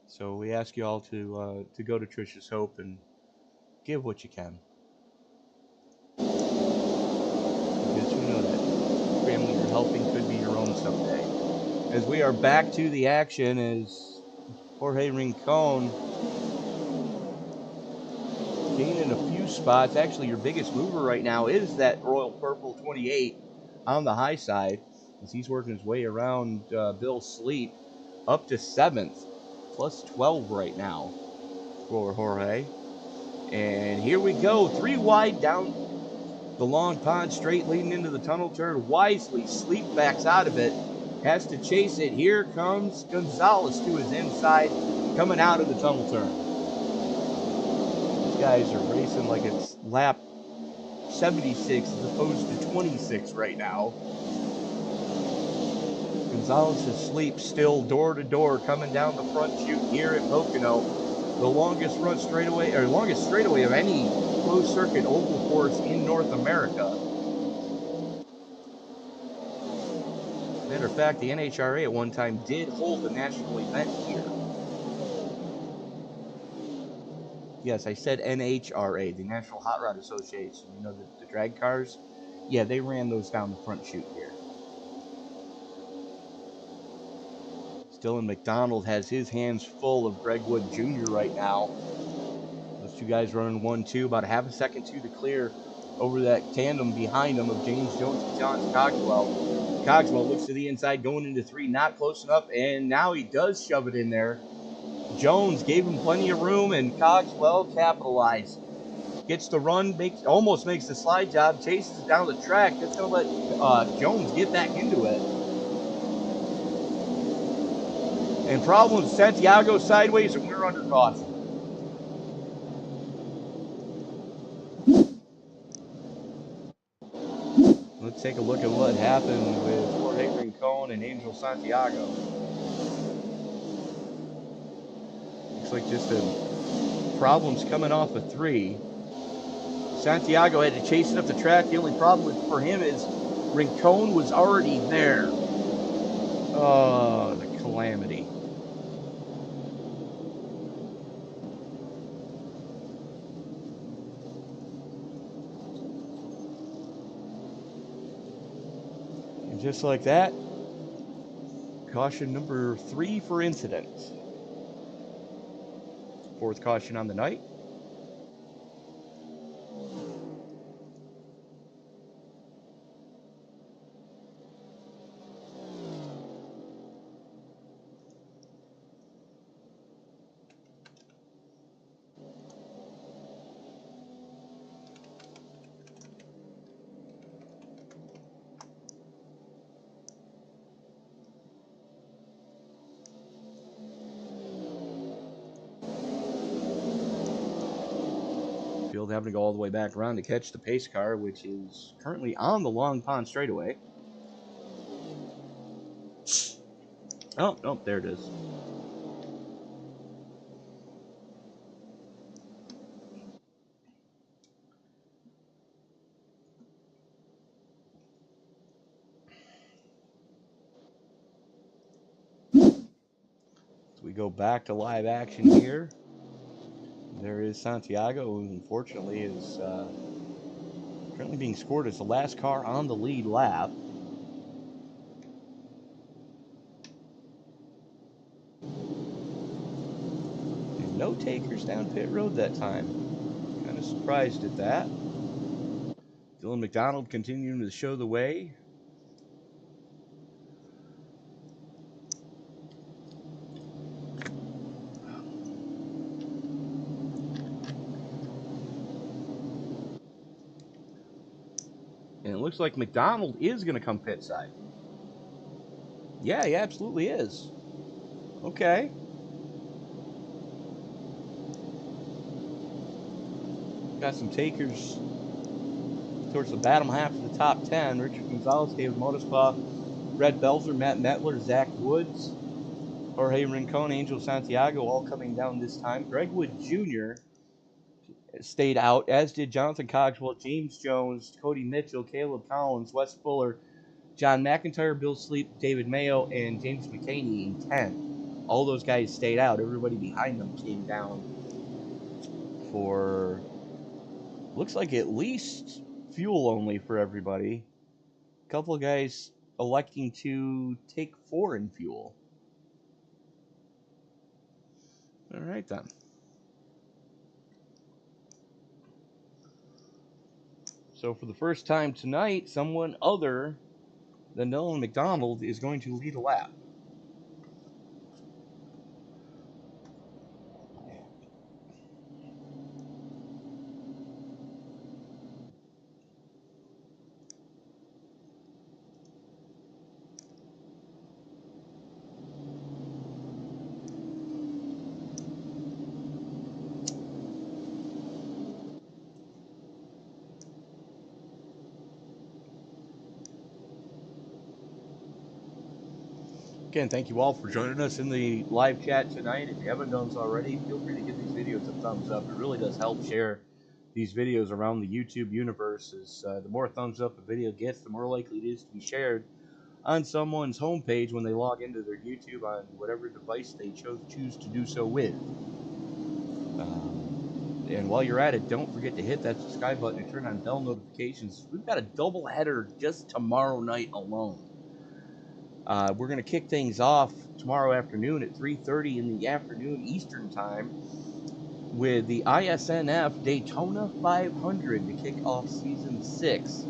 Speaker 2: So we ask you all to go to Trish's Hope and give what you can. Because who knows, that family you're helping could be your own someday. As we are back to the action, as Jorge Rincon gaining a few spots. Actually, your biggest mover right now is that Royal Purple 28 on the high side, as he's working his way around Bill Sleep up to 7th, plus 12 right now for Jorge. And here we go, 3 wide down the long pond straight leading into the tunnel turn. Wisely, Sleep backs out of it, has to chase it. Here comes Gonzalez to his inside, coming out of the tunnel turn. These guys are racing like it's lap 76 as opposed to 26 right now. Gonzalez is asleep still, door to door, coming down the front chute here at Pocono. The longest run straightaway, or longest straightaway of any closed circuit oval course in North America. Matter of fact, the NHRA at one time did hold a national event here. Yes, I said NHRA, the National Hot Rod Association. You know, the drag cars? Yeah, they ran those down the front chute here. Dylan McDonald has his hands full of Greg Wood Jr. right now. Those two guys running 1-2, about a half a second to the clear over that tandem behind them of James Jones and John Cogswell. Cogswell looks to the inside, going into 3, not close enough, and now he does shove it in there. Jones gave him plenty of room, and Cogswell capitalized. Gets the run, almost makes the slide job, chases it down the track. That's going to let Jones get back into it. And problems, Santiago sideways, and we're under caution. Let's take a look at what happened with Jorge Rincon and Angel Santiago. Looks like just problems coming off of 3. Santiago had to chase it up the track. The only problem for him is Rincon was already there. Oh, the calamity. And just like that, caution number 3 for incident. 4th caution on the night. Field having to go all the way back around to catch the pace car, which is currently on the Long Pond straightaway. Oh, there it is. So we go back to live action here. There is Santiago, who unfortunately is currently being scored as the last car on the lead lap. And no takers down pit road that time. Kind of surprised at that. Dylan McDonald continuing to show the way. And it looks like McDonald is going to come pit side. Yeah, he absolutely is. Okay. Got some takers towards the bottom half of the top 10. Richard Gonzalez, David Modespa, Red Belzer, Matt Metler, Zach Woods, Jorge Rincon, Angel Santiago, all coming down this time. Greg Wood Jr. stayed out, as did Jonathan Cogswell, James Jones, Cody Mitchell, Caleb Collins, Wes Fuller, John McIntyre, Bill Sleep, David Mayo, and James McCaney in 10. All those guys stayed out. Everybody behind them came down for, looks like at least fuel only for everybody. A couple of guys electing to take 4 in fuel. All right, then. So for the first time tonight, someone other than Dylan McDonald is going to lead a lap. Again, thank you all for joining us in the live chat tonight. If you haven't done so already, feel free to give these videos a thumbs up. It really does help share these videos around the YouTube universe. As the more thumbs up a video gets, the more likely it is to be shared on someone's homepage when they log into their YouTube on whatever device they choose to do so with. And while you're at it, don't forget to hit that subscribe button and turn on bell notifications. We've got a double header just tomorrow night alone. We're going to kick things off tomorrow afternoon at 3:30 in the afternoon Eastern Time with the ISNF Daytona 500 to kick off Season 6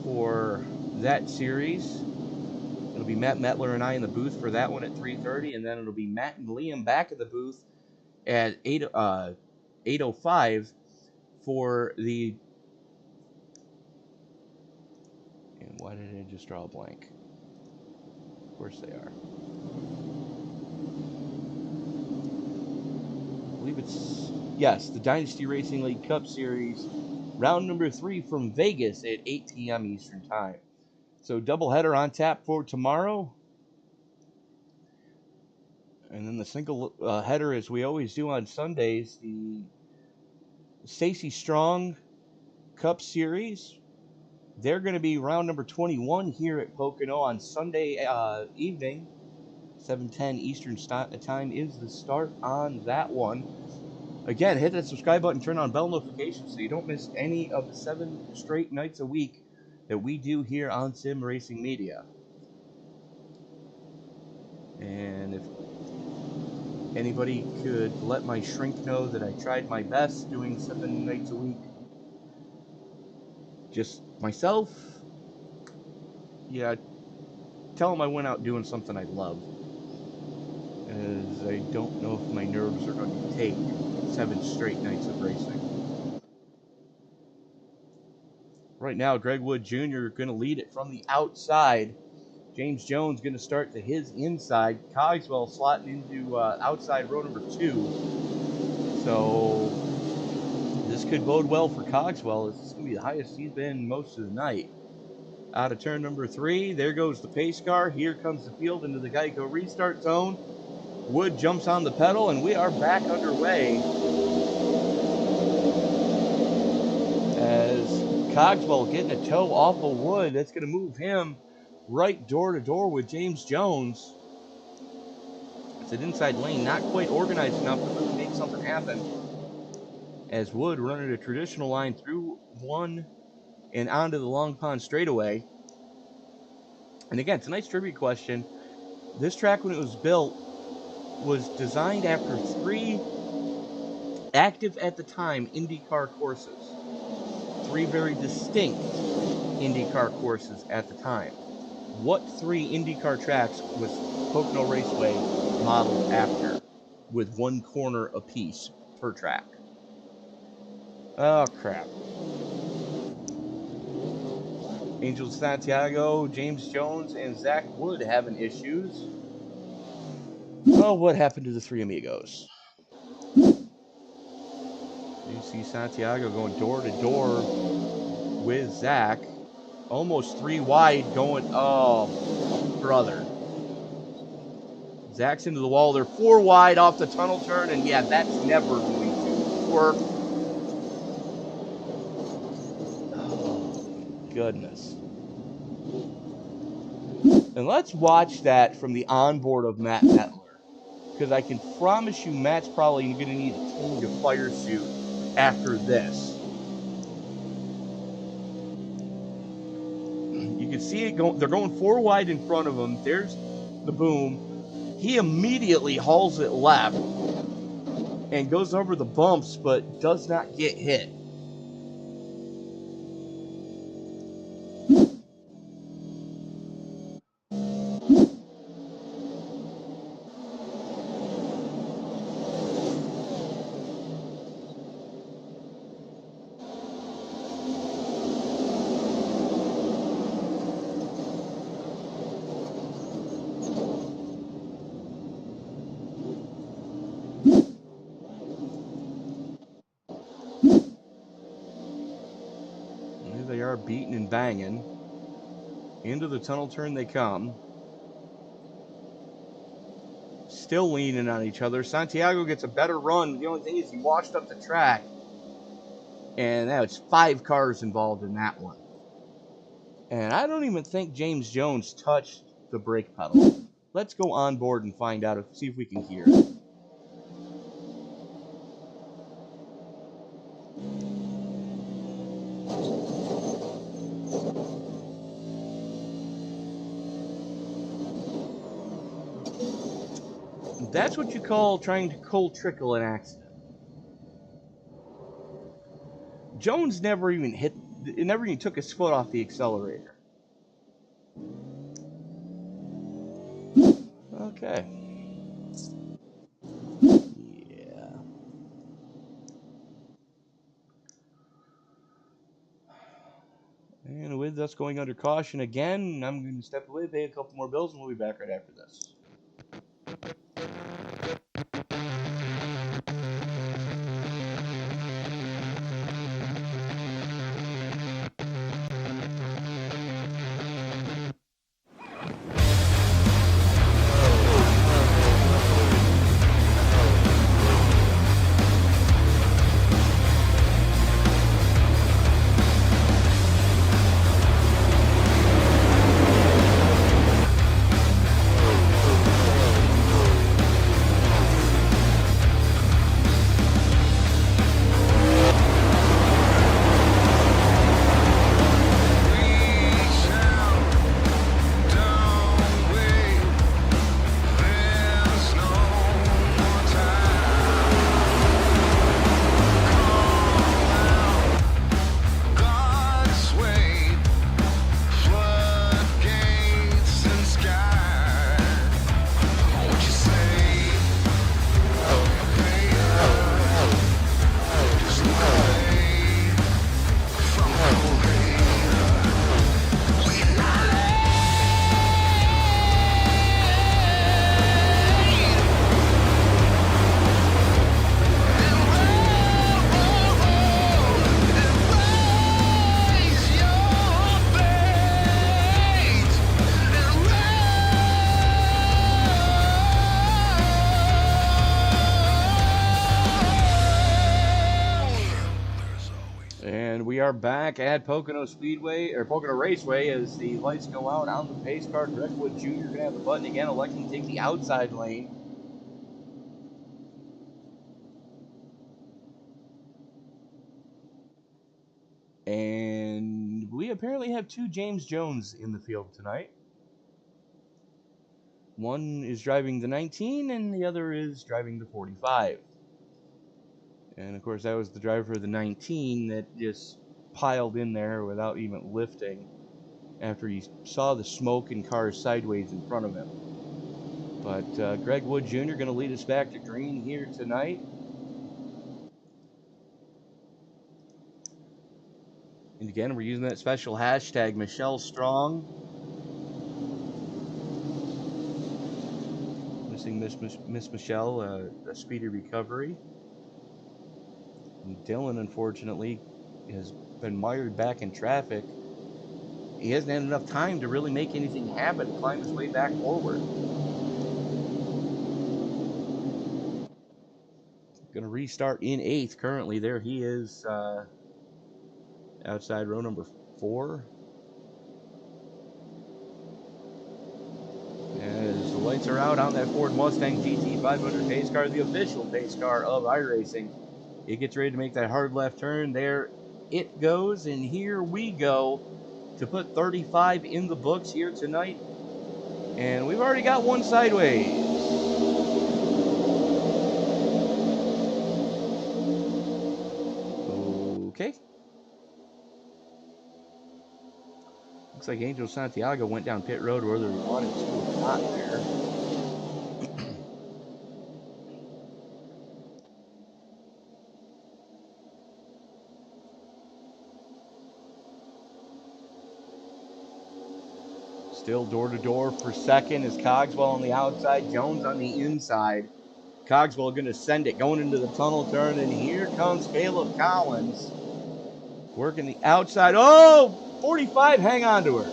Speaker 2: for that series. It'll be Matt Metler and I in the booth for that one at 3:30, and then it'll be Matt and Liam back in the booth at 8:05 for the... And why did I just draw a blank? Of course they are. I believe it's... Yes, the Dynasty Racing League Cup Series, round number 3 from Vegas at 8 p.m. Eastern Time. So doubleheader on tap for tomorrow. And then the single header, as we always do on Sundays, the Stacy Strong Cup Series. They're going to be round number 21 here at Pocono on Sunday evening. 7:10 Eastern Time is the start on that one. Again, hit that subscribe button, turn on bell notifications so you don't miss any of the 7 straight nights a week that we do here on Sim Racing Media. And if anybody could let my shrink know that I tried my best doing 7 nights a week, just myself, yeah, tell them I went out doing something I love. As I don't know if my nerves are going to take 7 straight nights of racing. Right now, Greg Wood Jr. going to lead it from the outside. James Jones going to start to his inside. Cogswell slotting into outside row number 2. So this could bode well for Cogswell. This is going to be the highest he's been most of the night. Out of turn number 3, there goes the pace car. Here comes the field into the Geico restart zone. Wood jumps on the pedal, and we are back underway. As Cogswell getting a toe off of Wood, that's going to move him right door to door with James Jones. It's an inside lane, not quite organized enough to really make something happen. As Wood running a traditional line through 1 and onto the Long Pond straightaway. And again, tonight's trivia question. This track, when it was built, was designed after 3 active at the time IndyCar courses. 3 very distinct IndyCar courses at the time. What 3 IndyCar tracks was Pocono Raceway modeled after, with 1 corner apiece per track? Oh, crap. Angel Santiago, James Jones, and Zach Wood having issues. Oh, what happened to the 3 amigos? You see Santiago going door to door with Zach. Almost 3 wide going. Oh, brother. Zach's into the wall. They're 4 wide off the tunnel turn, and yeah, that's never going to work. Oh, goodness. And let's watch that from the onboard of Matt Metler. Because I can promise you Matt's probably going to need a change of fire suit after this. You can see it going. They're going 4 wide in front of him. There's the boom. He immediately hauls it left and goes over the bumps, but does not get hit. They are beating and banging. Into the tunnel turn they come. still leaning on each other. Santiago gets a better run. The only thing is he washed up the track. And now it's 5 cars involved in that one. And I don't even think James Jones touched the brake pedal. Let's go on board and find out, see if we can hear it. That's what you call trying to cold trickle an accident. Jones never even took his foot off the accelerator. Okay. Yeah. And with us going under caution again, I'm going to step away, pay a couple more bills, and we'll be back right after this. We are back at Pocono Raceway as the lights go out on the pace car. Greg Wood Jr. going to have the button again, electing to take the outside lane. And we apparently have 2 James Jones in the field tonight. One is driving the 19 and the other is driving the 45. And of course that was the driver of the 19 that just piled in there without even lifting after he saw the smoke and cars sideways in front of him. But Greg Wood Jr. going to lead us back to green here tonight. And again, we're using that special hashtag, Michelle Strong. Missing Miss Michelle, a speedy recovery. And Dylan, unfortunately, has been mired back in traffic. He hasn't had enough time to really make anything happen, climb his way back forward. Going to restart in 8th currently. There he is, outside row number 4. As the lights are out on that Ford Mustang GT 500 pace car, the official pace car of iRacing. It gets ready to make that hard left turn. There it goes, and here we go to put 35 in the books here tonight. And we've already got one sideways. Okay. Looks like Angel Santiago went down pit road whether he wanted to or not there. Still door-to-door for second is Cogswell on the outside, Jones on the inside. Cogswell going to send it, going into the tunnel turn, and here comes Caleb Collins. Working the outside. Oh, 45, hang on to her.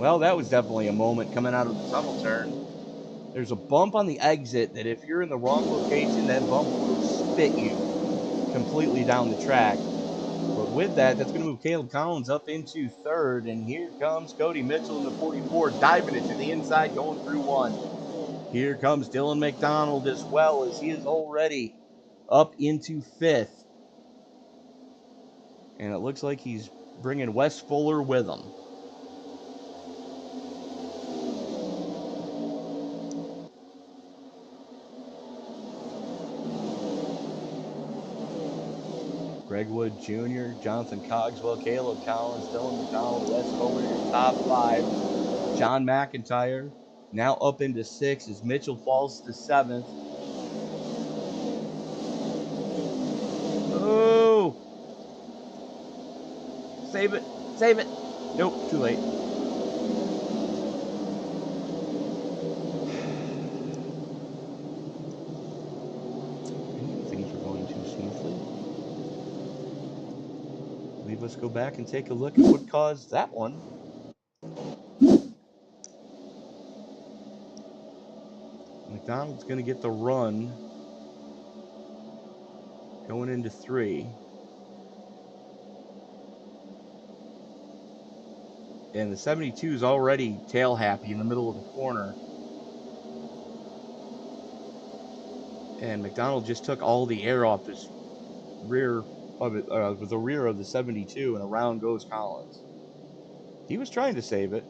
Speaker 2: Well, that was definitely a moment coming out of the tunnel turn. There's a bump on the exit that if you're in the wrong location, that bump will spit you completely down the track. But with that, that's going to move Caleb Collins up into third. And here comes Cody Mitchell in the 44, diving it to the inside, going through one. Here comes Dylan McDonald as well, as he is already up into fifth. And it looks like he's bringing Wes Fuller with him. Greg Wood Jr., Jonathan Cogswell, Caleb Collins, Dylan McDonald, Wes Fuller, your top five. John McIntyre now up into sixth as Mitchell falls to seventh. Oh! Save it! Save it! Nope, too late. Things are going too smoothly. Let's go back and take a look at what caused that one. McDonald's going to get the run going into three. And the 72 is already tail happy in the middle of the corner. And McDonald just took all the air off his rear of it, the rear of the 72, and around goes Collins. He was trying to save it.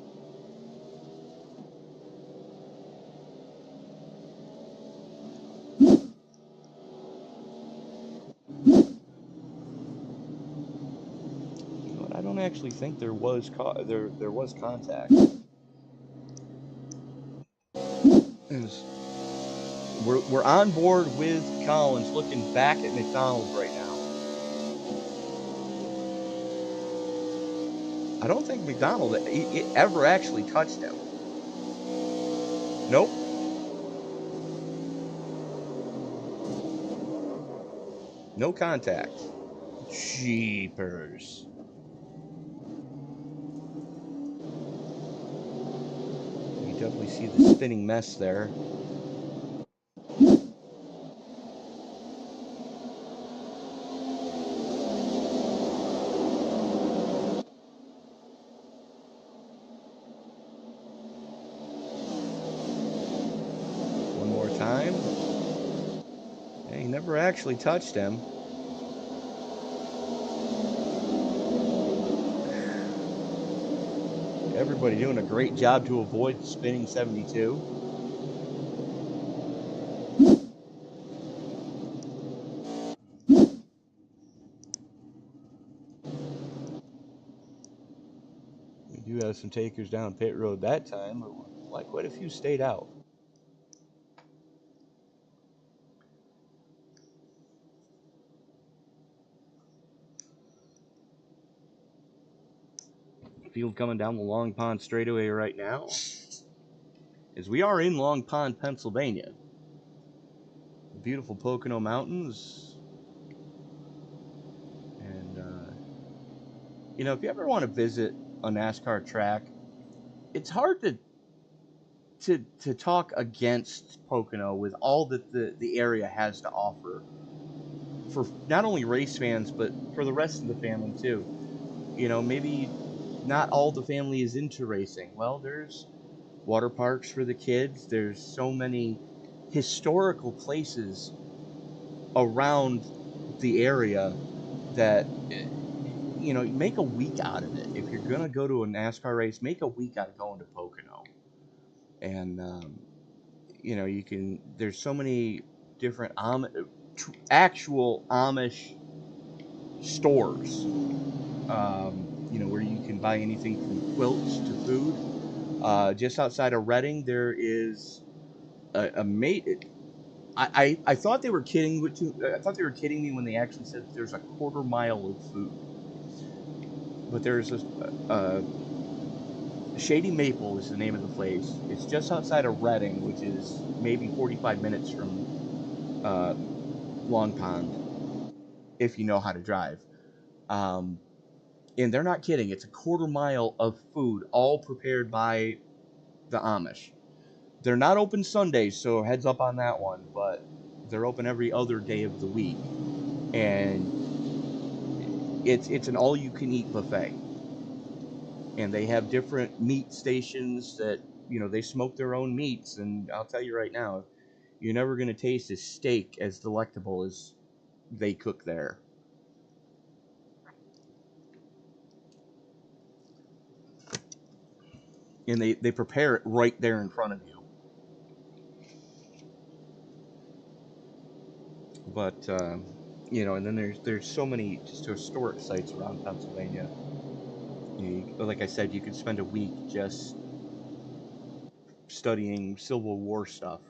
Speaker 2: But I don't actually think there was there was contact. We're on board with Collins, looking back at McDonald right now. I don't think McDonald ever actually touched him. Nope. No contact. Jeepers. You definitely see the spinning mess there. One more time. Yeah, he never actually touched him. Everybody doing a great job to avoid the spinning 72. We do have some takers down pit road that time, but like quite a few stayed out. Field coming down the Long Pond straightaway right now, as we are in Long Pond, Pennsylvania. The beautiful Pocono Mountains. And, you know, if you ever want to visit a NASCAR track, it's hard to talk against Pocono with all that the area has to offer for not only race fans, but for the rest of the family too. You know, maybe not all the family is into racing. Well, there's water parks for the kids. There's so many historical places around the area that, you know, make a week out of it. If you're going to go to a NASCAR race, make a week out of going to Pocono. And, you know, you can, there's so many different actual Amish stores, you know, where you can buy anything from quilts to food. Just outside of Reading, there is a mate. I thought they were kidding. I thought they were kidding me when they actually said there's a quarter-mile of food. But there's a Shady Maple is the name of the place. It's just outside of Reading, which is maybe 45 minutes from Long Pond, if you know how to drive. And they're not kidding. It's a quarter mile of food, all prepared by the Amish. They're not open Sundays, so heads up on that one. But they're open every other day of the week. And it's an all-you-can-eat buffet. And they have different meat stations that, they smoke their own meats. And I'll tell you right now, you're never going to taste a steak as delectable as they cook there. And they prepare it right there in front of you. But, and then there's so many just historic sites around Pennsylvania. Like I said, you could spend a week just studying Civil War stuff.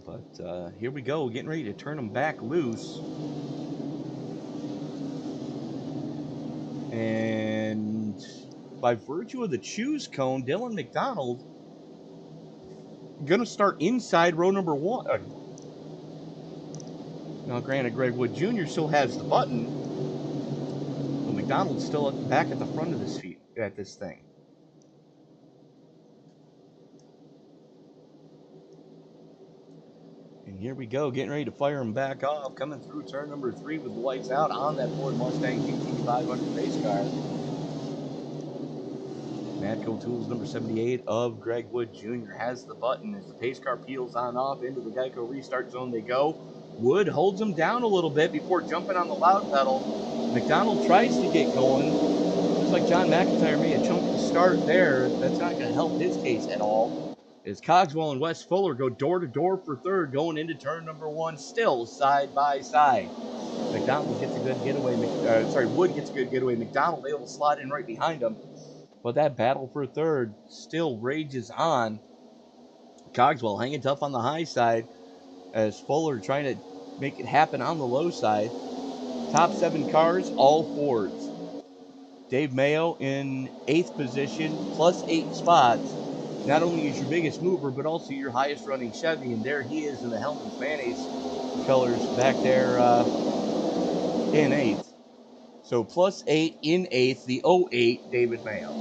Speaker 2: But here we go, getting ready to turn them back loose. And by virtue of the choose cone, Dylan McDonald going to start inside row number 1. Now, granted, Greg Wood Jr. still has the button, but McDonald's still back at the front of this feet at this thing. And here we go, getting ready to fire him back off, coming through turn number 3 with the lights out on that Ford Mustang GT500 race car. Matco Tools number 78 of Greg Wood Jr. has the button as the pace car peels on off into the Geico restart zone they go. Wood holds him down a little bit before jumping on the loud pedal. McDonald tries to get going. Looks like John McIntyre made a chunky start there. That's not going to help his case at all. As Cogswell and Wes Fuller go door to door for third, going into turn number 1, still side by side. McDonald gets a good getaway. Wood gets a good getaway. McDonald able to slide in right behind him. But that battle for third still rages on. Cogswell hanging tough on the high side as Fuller trying to make it happen on the low side. Top 7 cars, all Fords. Dave Mayo in 8th position, plus 8 spots. Not only is your biggest mover, but also your highest running Chevy. And there he is in the Hellman's Mayonnaise colors back there in 8th. So plus 8 in 8th, the 08 David Mayo,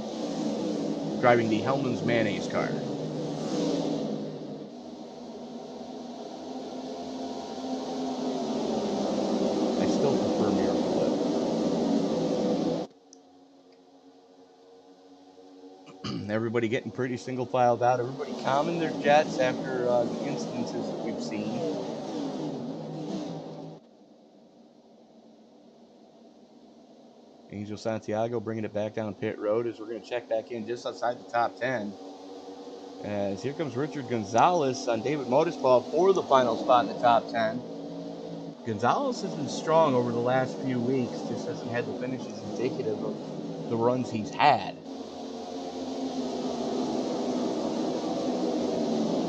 Speaker 2: driving the Hellman's Mayonnaise car. I still prefer Miracle Whip. Everybody getting pretty single filed out. Everybody calming their jets after the instances that we've seen. Angel Santiago bringing it back down pit road as we're going to check back in just outside the top 10. As here comes Richard Gonzalez on David Motorsport for the final spot in the top 10. Gonzalez has been strong over the last few weeks, just hasn't had the finishes indicative of the runs he's had.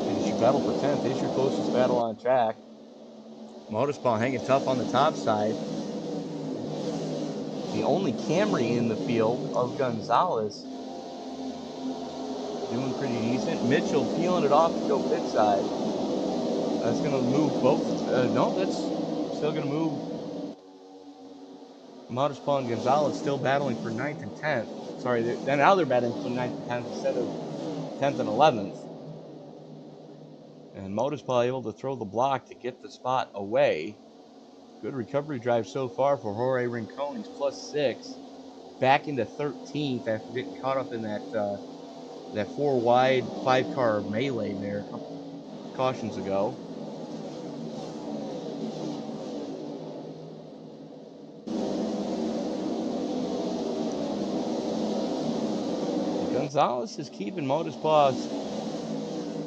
Speaker 2: And it's your battle for 10th. It's your closest battle on track. Motorsport hanging tough on the top side. The only Camry in the field of Gonzalez doing pretty decent. Mitchell peeling it off to go pit side. That's going to move both. No, that's still going to move. Motorsport and Gonzalez still battling for 9th and 10th. Sorry, now they're battling for 9th and 10th instead of 10th and 11th. And Motorsport able to throw the block to get the spot away. Good recovery drive so far for Jorge Rincon. He's plus 6. Back into 13th after getting caught up in that 4-wide 5-car melee there a couple cautions ago. Gonzalez is keeping Motorsport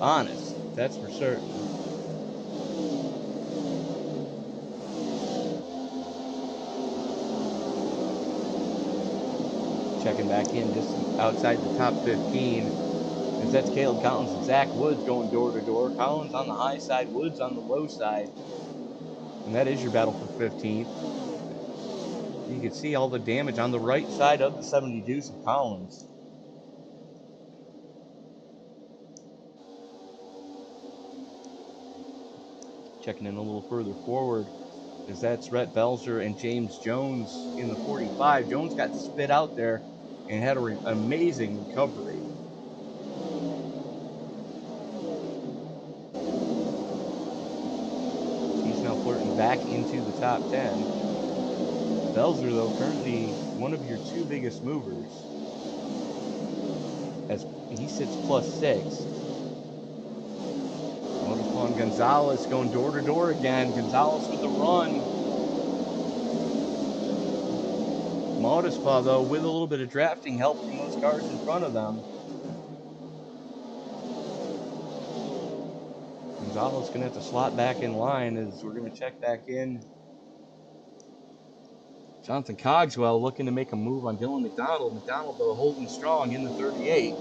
Speaker 2: honest, that's for certain. Checking back in just outside the top 15. As that's Caleb Collins and Zach Woods going door to door. Collins on the high side, Woods on the low side. And that is your battle for 15th. You can see all the damage on the right side of the 70 Deuce of Collins. Checking in a little further forward as that's Rhett Belzer and James Jones in the 45. Jones got spit out there and had an amazing recovery. He's now flirting back into the top 10. Belzer, though, currently one of your two biggest movers, as he sits +6. Motorspon Gonzalez going door to door again. Gonzalez with the run. Modespa, though, with a little bit of drafting help from those cars in front of them. Gonzalez going to have to slot back in line as we're going to check back in. Jonathan Cogswell looking to make a move on Dylan McDonald. McDonald, though, holding strong in the 38.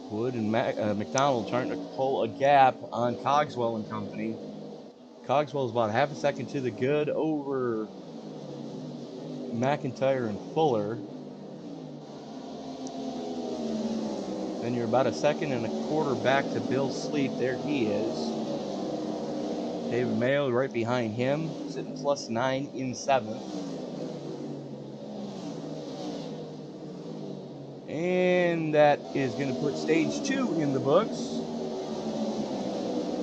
Speaker 2: Wood and McDonald trying to pull a gap on Cogswell and company. Cogswell's about half a second to the good over McIntyre and Fuller. Then you're about a second and a quarter back to Bill Sleep. There he is. David Mayo right behind him, sitting +9 in 7th. And that is going to put stage 2 in the books.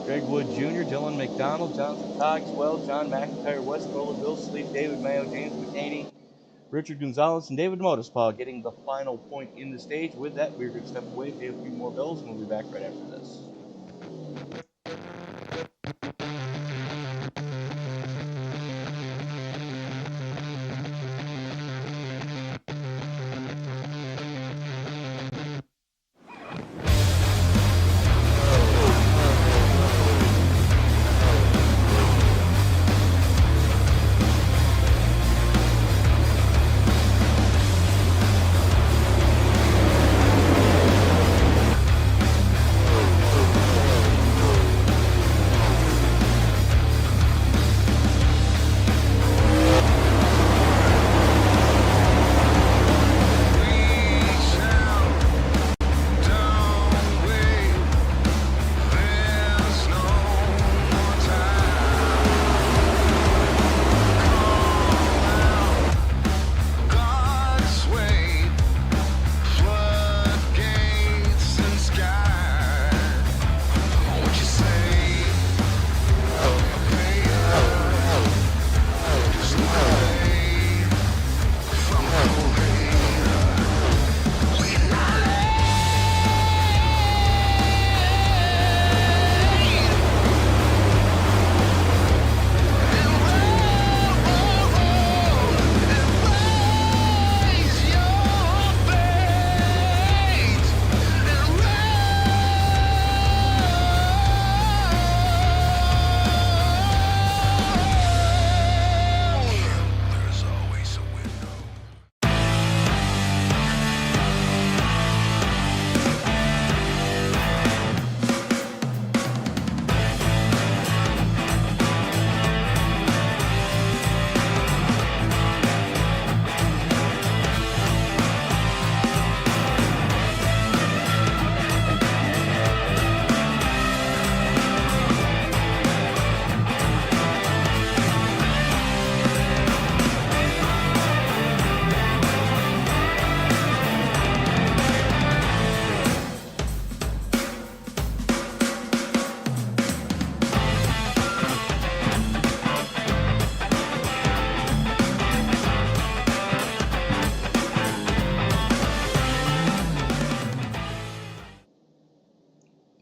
Speaker 2: Greg Wood Jr., Dylan McDonald, Jonathan Cogswell, John McIntyre, Wes Fuller, Bill Sleep, David Mayo, James McCaney, Richard Gonzalez, and David Modespa getting the final point in the stage. With that, we're going to step away, pay a few more bills, and we'll be back right after this.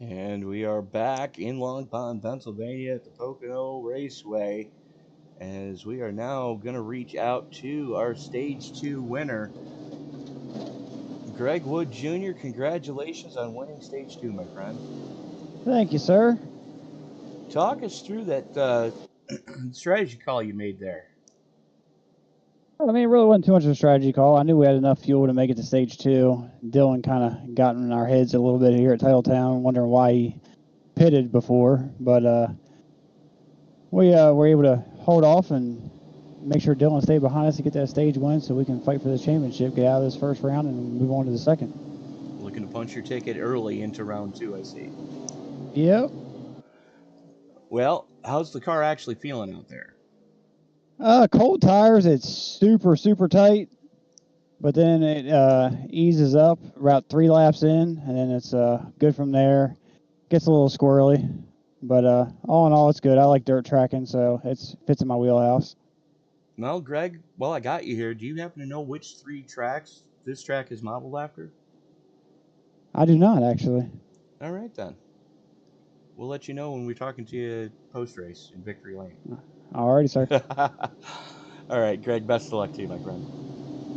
Speaker 2: And we are back in Long Pond, Pennsylvania at the Pocono Raceway, as we are now going to reach out to our Stage 2 winner, Greg Wood Jr. Congratulations on winning Stage 2, my friend.
Speaker 4: Thank you, sir.
Speaker 2: Talk us through that strategy call you made there.
Speaker 4: I mean, it really wasn't too much of a strategy call. I knew we had enough fuel to make it to stage 2. Dylan kind of got in our heads a little bit here at Titletown, wondering why he pitted before. But we were able to hold off and make sure Dylan stayed behind us to get that stage win so we can fight for the championship, get out of this first round, and move on to the second.
Speaker 2: Looking to punch your ticket early into round 2, I see.
Speaker 4: Yep.
Speaker 2: Well, how's the car actually feeling out there?
Speaker 4: Cold tires, it's super, super tight. But then it eases up about 3 laps in, and then it's good from there. Gets a little squirrely, but all in all, it's good. I like dirt tracking, so it fits in my wheelhouse.
Speaker 2: Well, Greg, while I got you here, do you happen to know which 3 tracks this track is modeled after?
Speaker 4: I do not, actually.
Speaker 2: All right, then. We'll let you know when we're talking to you post-race in Victory Lane.
Speaker 4: Alrighty, sir.
Speaker 2: All right, Greg, best of luck to you, my friend.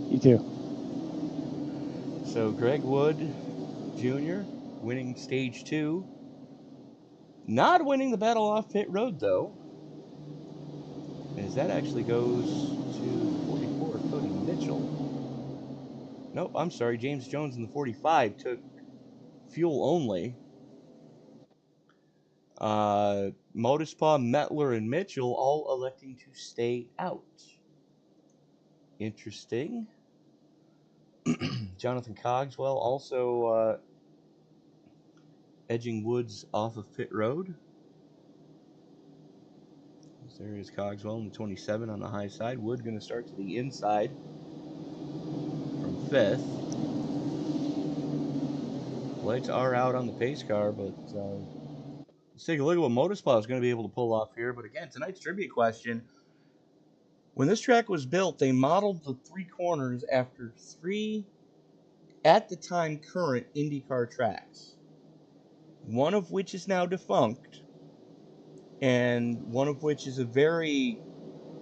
Speaker 4: You too.
Speaker 2: So, Greg Wood Jr. winning Stage 2. Not winning the battle off pit road, though, as that actually goes to 44, Cody Mitchell. Nope, I'm sorry, James Jones in the 45 took fuel only. Modespaw, Metler, and Mitchell all electing to stay out. Interesting. Jonathan Cogswell also edging Woods off of pit road. There is Cogswell in the 27 on the high side. Wood going to start to the inside from 5th. Lights are out on the pace car, but let's take a look at what Modespaw is going to be able to pull off here. But again, tonight's trivia question. When this track was built, they modeled the 3 corners after 3, at the time, current IndyCar tracks. One of which is now defunct, and one of which is a very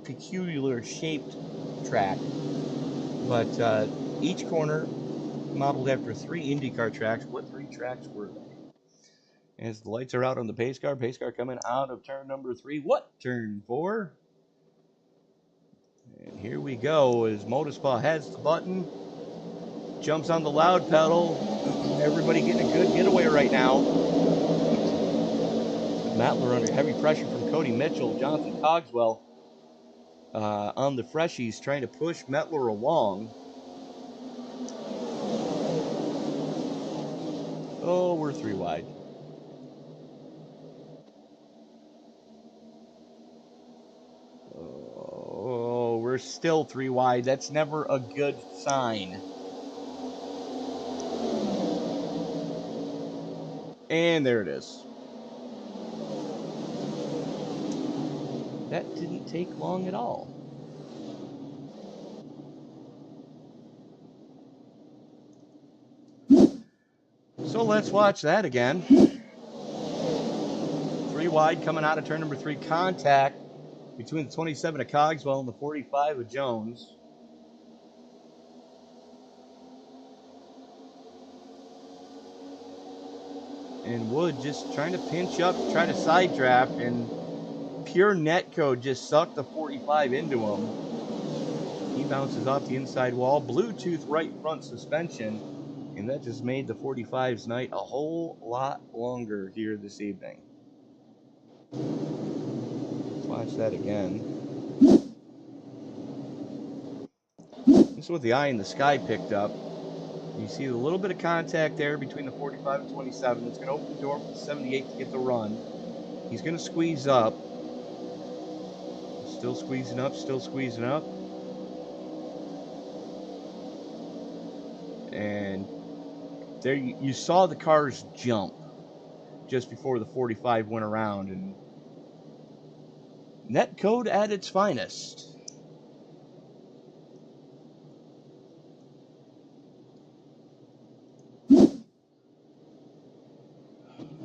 Speaker 2: peculiar shaped track. But each corner modeled after 3 IndyCar tracks. What 3 tracks were they? As the lights are out on the pace car coming out of turn number 3. What? Turn 4? And here we go as Modespaw has the button. Jumps on the loud pedal. Everybody getting a good getaway right now. Matler under heavy pressure from Cody Mitchell. Jonathan Cogswell on the freshies trying to push Metler along. Oh, we're 3 wide. Oh, we're still 3 wide. That's never a good sign. And there it is. That didn't take long at all. So let's watch that again. 3 wide coming out of turn number 3. Contact between the 27 of Cogswell and the 45 of Jones. And Wood just trying to pinch up, try to side draft, and pure netcode just sucked the 45 into him. He bounces off the inside wall. Bluetooth right front suspension. And that just made the 45's night a whole lot longer here this evening. Let's watch that again. This is what the eye in the sky picked up. You see a little bit of contact there between the 45 and 27. It's going to open the door for the 78 to get the run. He's going to squeeze up. Still squeezing up, still squeezing up. And there you saw the cars jump just before the 45 went around. And netcode at its finest.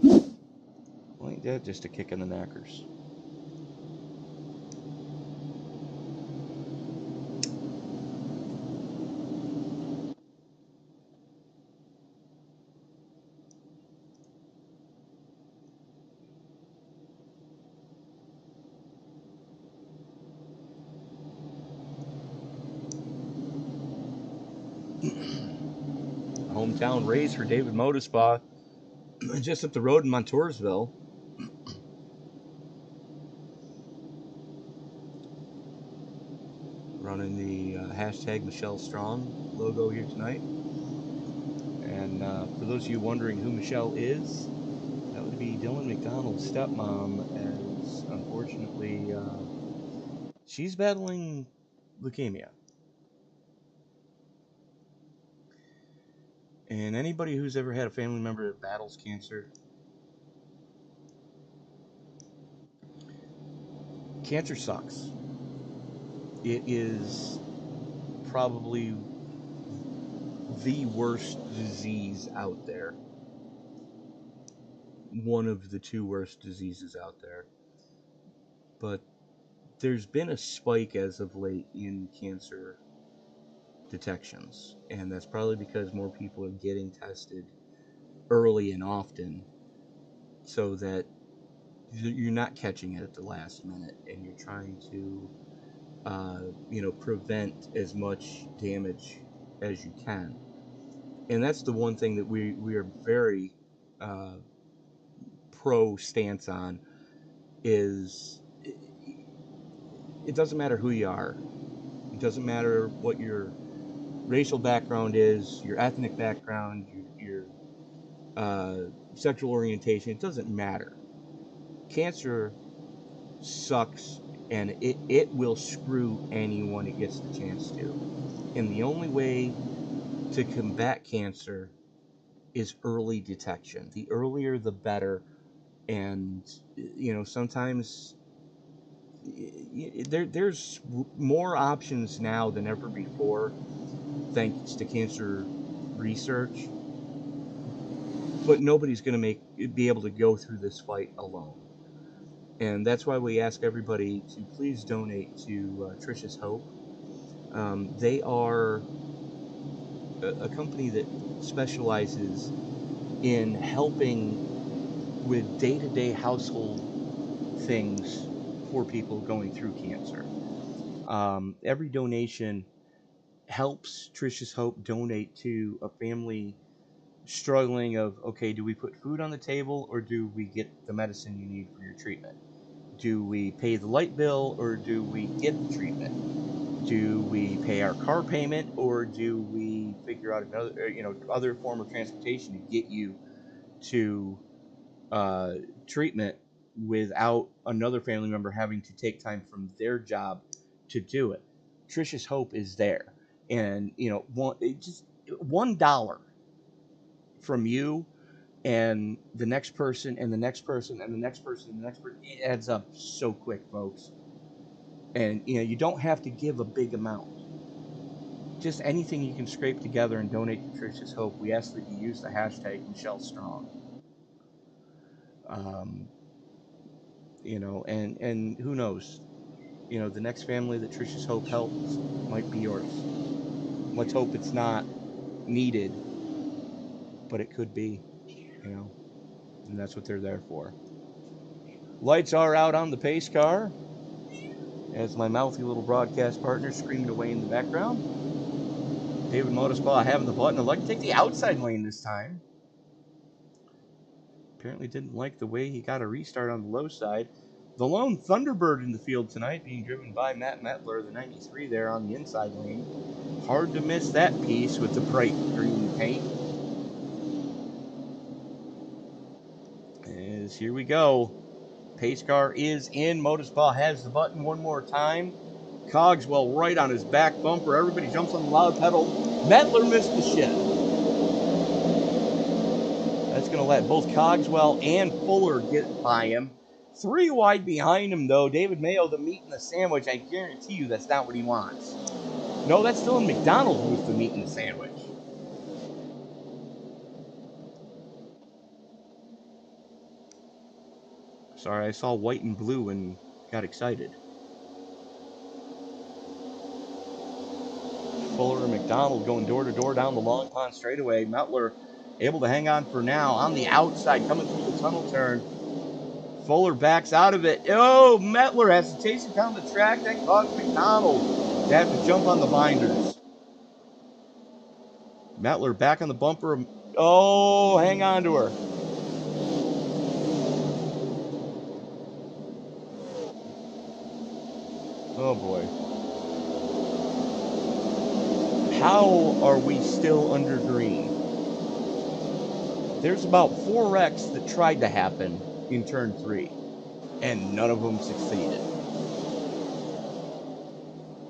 Speaker 2: Well, ain't that just a kick in the knackers? Hometown race for David Modespa, just up the road in Montoursville. Running the hashtag Michelle Strong logo here tonight. And for those of you wondering who Michelle is, that would be Dylan McDonald's stepmom, as unfortunately she's battling leukemia. And anybody who's ever had a family member that battles cancer, cancer sucks. It is probably the worst disease out there. One of the two worst diseases out there. But there's been a spike as of late in cancer detections, and that's probably because more people are getting tested early and often, so that you're not catching it at the last minute, and you're trying to prevent as much damage as you can. And that's the one thing that we are very pro stance on, is it doesn't matter who you are. It doesn't matter what your racial background is, your ethnic background, your sexual orientation. It doesn't matter. Cancer sucks, and it will screw anyone it gets the chance to. And the only way to combat cancer is early detection. The earlier the better. And sometimes there's more options now than ever before, thanks to cancer research. But nobody's going to be able to go through this fight alone. And that's why we ask everybody to please donate to Tricious Hope. They are a company that specializes in helping with day-to-day household things for people going through cancer. Every donation helps Tricious Hope donate to a family struggling of, okay, do we put food on the table, or do we get the medicine you need for your treatment? Do we pay the light bill, or do we get the treatment? Do we pay our car payment, or do we figure out another, other form of transportation to get you to treatment without another family member having to take time from their job to do it? Tricious Hope is there, and just $1 from you and the next person and the next person and the next person and the next person, it adds up so quick, folks. And you don't have to give a big amount. Just anything you can scrape together and donate to Tricious Hope. We ask that you use the hashtag Michelle Strong. And who knows? The next family that Tricious Hope helps might be yours. Let's hope it's not needed, but it could be, and that's what they're there for. Lights are out on the pace car, as my mouthy little broadcast partner screaming away in the background. David Modespa having the button. I'd like to take the outside lane this time. Apparently didn't like the way he got a restart on the low side. The lone Thunderbird in the field tonight, being driven by Matt Metler, the 93 there on the inside lane. Hard to miss that piece with the bright green paint. As here we go. Pace car is in. Modespa has the button one more time. Cogswell right on his back bumper. Everybody jumps on the loud pedal. Metler missed the shift. That's going to let both Cogswell and Fuller get by him. 3 wide behind him, though. David Mayo, the meat in the sandwich. I guarantee you that's not what he wants. No, that's Dylan McDonald who's the meat in the sandwich. Sorry, I saw white and blue and got excited. Fuller and McDonald going door to door down the Long Pond straightaway. Mettler able to hang on for now on the outside, coming through the tunnel turn. Fuller backs out of it. Oh, Mettler has to chase it down the track. That caused McDonald to have to jump on the binders. Mettler back on the bumper. Oh, hang on to her. Oh, boy. How are we still under green? There's about 4 wrecks that tried to happen in turn 3, and none of them succeeded.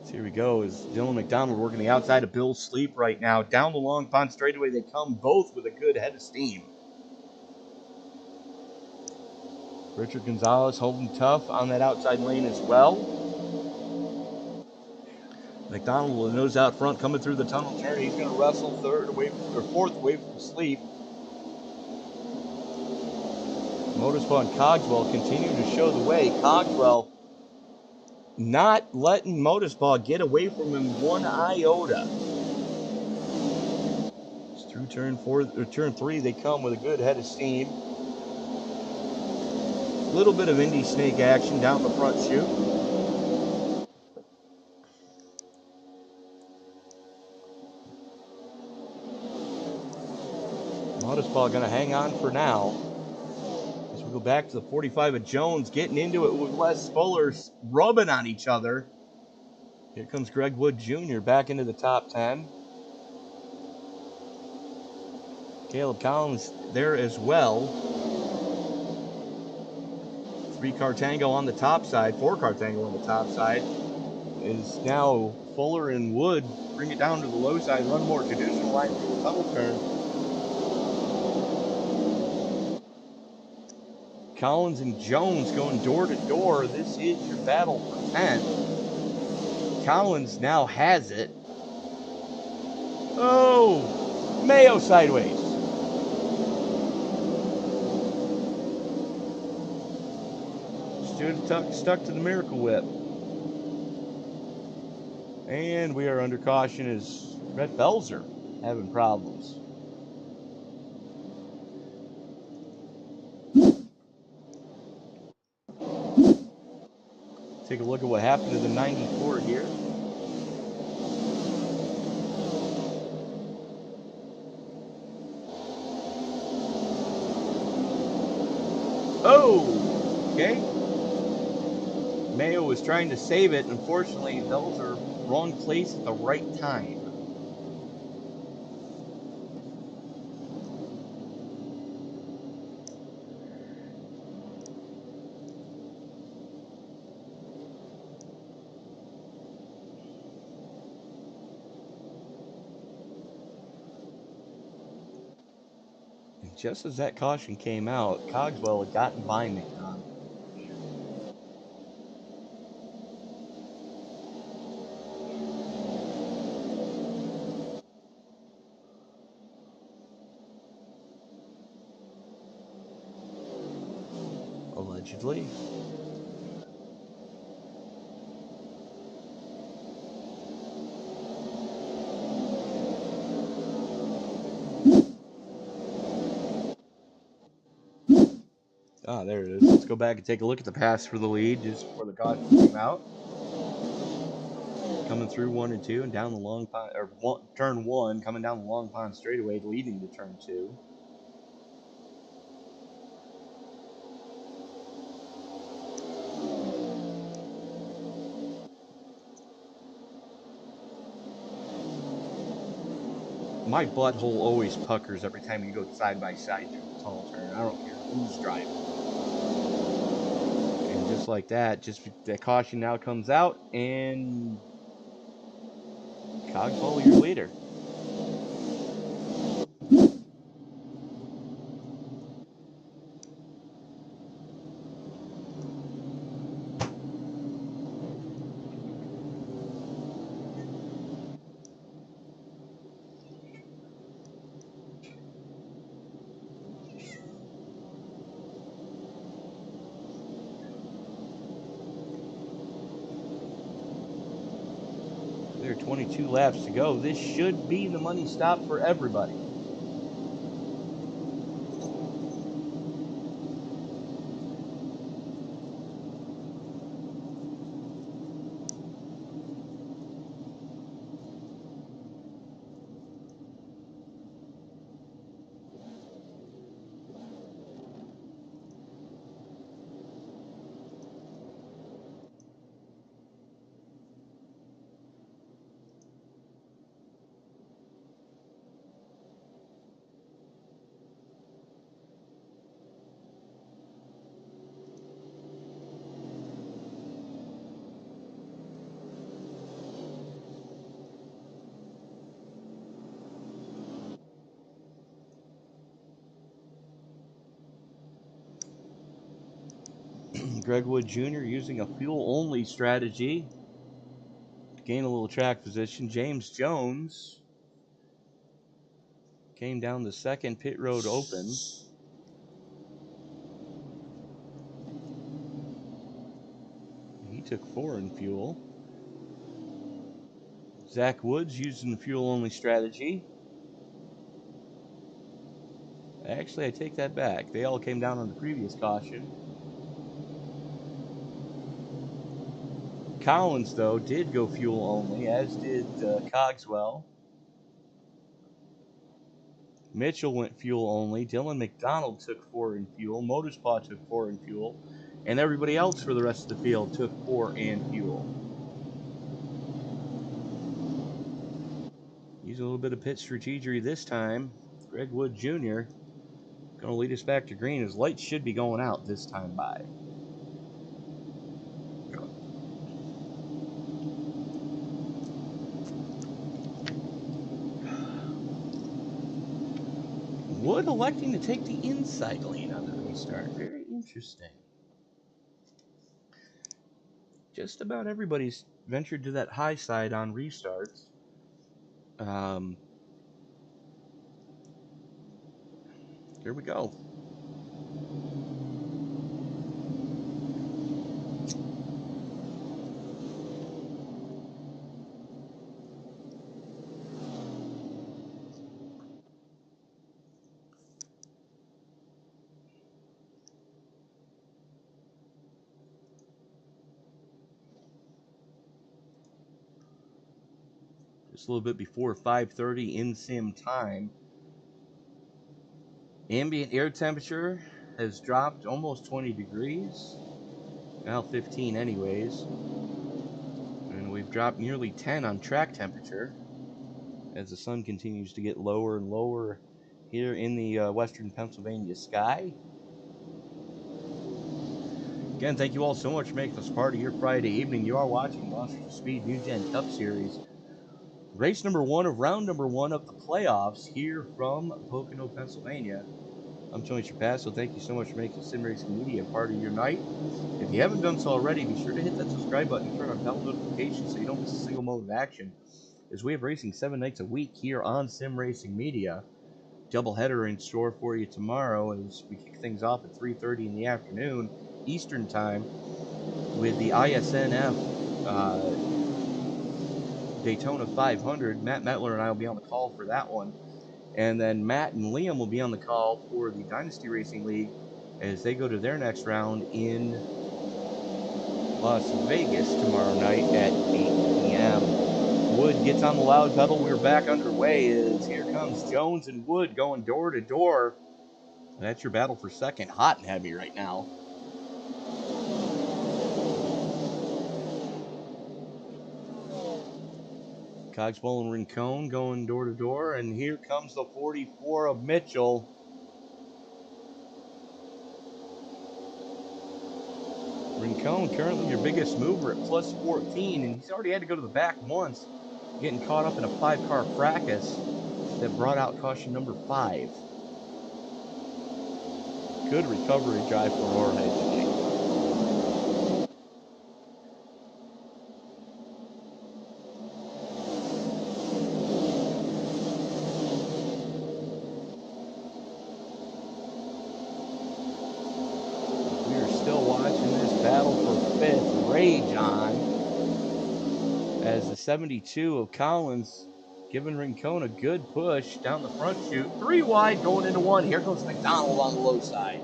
Speaker 2: So here we go, is Dylan McDonald working the outside of Bill Sleep right now. Down the Long Pond straightaway they come, both with a good head of steam. Richard Gonzalez holding tough on that outside lane as well. McDonald will nose out front, coming through the tunnel turn. He's going to wrestle fourth away from Sleep. Motorsport and Cogswell continue to show the way. Cogswell not letting Motorsport get away from him one iota. It's through turn 3, they come with a good head of steam. Little bit of Indy snake action down the front chute. Motorsport going to hang on for now. As we go back to the 45 of Jones, getting into it with Wes Fullers, rubbing on each other. Here comes Greg Wood Jr. back into the top 10. Caleb Collins there as well. 3-car tango on the top side, 4-car tango on the top side. Is now Fuller and Wood bring it down to the low side, run more traditional line through the tunnel turn. Collins and Jones going door to door. This is your battle for 10th. Collins now has it. Oh, Mayo sideways. Stuck to the Miracle Whip. And we are under caution as Brett Belzer having problems. Take a look at what happened to the 94 here. Oh, okay. Mayo was trying to save it. Unfortunately, Belzer wrong place at the right time. And just as that caution came out, Cogswell had gotten by McDonald. Allegedly. Ah, there it is. Let's go back and take a look at the pass for the lead just before the caution came out. Coming through 1 and 2 and down the Long Pond, or turn 1, coming down the Long Pond straightaway, leading to turn 2. My butthole always puckers every time you go side by side through the tunnel turn. I don't care who's driving. And just like that, just the caution now comes out, and Cogswell, your leader. 22 laps to go. This should be the money stop for everybody. Greg Wood Jr. using a fuel-only strategy to gain a little track position. James Jones came down the second pit road open. He took 4 in fuel. Zach Woods using the fuel-only strategy. Actually, I take that back. They all came down on the previous caution. Collins, though, did go fuel only, as did Cogswell. Mitchell went fuel only. Dylan McDonald took 4 in fuel. Motorspot took 4 in fuel. And everybody else for the rest of the field took 4 in fuel. Using a little bit of pit strategy this time. Greg Wood Jr. going to lead us back to green. His lights should be going out this time by. Wood electing to take the inside lane on the restart. Very interesting. Just about everybody's ventured to that high side on restarts. Here we go. Just a little bit before 5:30 in sim time. Ambient air temperature has dropped almost 20 degrees. Now 15 anyways. And we've dropped nearly 10 on track temperature as the sun continues to get lower and lower here in the western Pennsylvania sky. Again, thank you all so much for making this part of your Friday evening. You are watching Monsters of Speed NewGen Cup Series. Race number 1 of round number 1 of the playoffs here from Pocono, Pennsylvania. I'm Tony Chapasso. Thank you so much for making Sim Racing Media part of your night. If you haven't done so already, be sure to hit that subscribe button and turn on bell notifications so you don't miss a single moment of action, as we have racing 7 nights a week here on Sim Racing Media. Doubleheader in store for you tomorrow as we kick things off at 3:30 in the afternoon Eastern Time with the ISNF Daytona 500. Matt Metler and I will be on the call for that one. And then Matt and Liam will be on the call for the Dynasty Racing League as they go to their next round in Las Vegas tomorrow night at 8 p.m. Wood gets on the loud pedal. We're back underway as here comes Jones and Wood going door to door. That's your battle for second. Hot and heavy right now. Cogswell and Rincon going door to door, and here comes the 44 of Mitchell. Rincon currently your biggest mover at plus 14, and he's already had to go to the back once, getting caught up in a 5-car fracas that brought out caution number 5. Good recovery drive for Moorhead today. Rage on as the 72 of Collins giving Rincon a good push down the front chute. 3 wide going into 1. Here goes McDonald on the low side.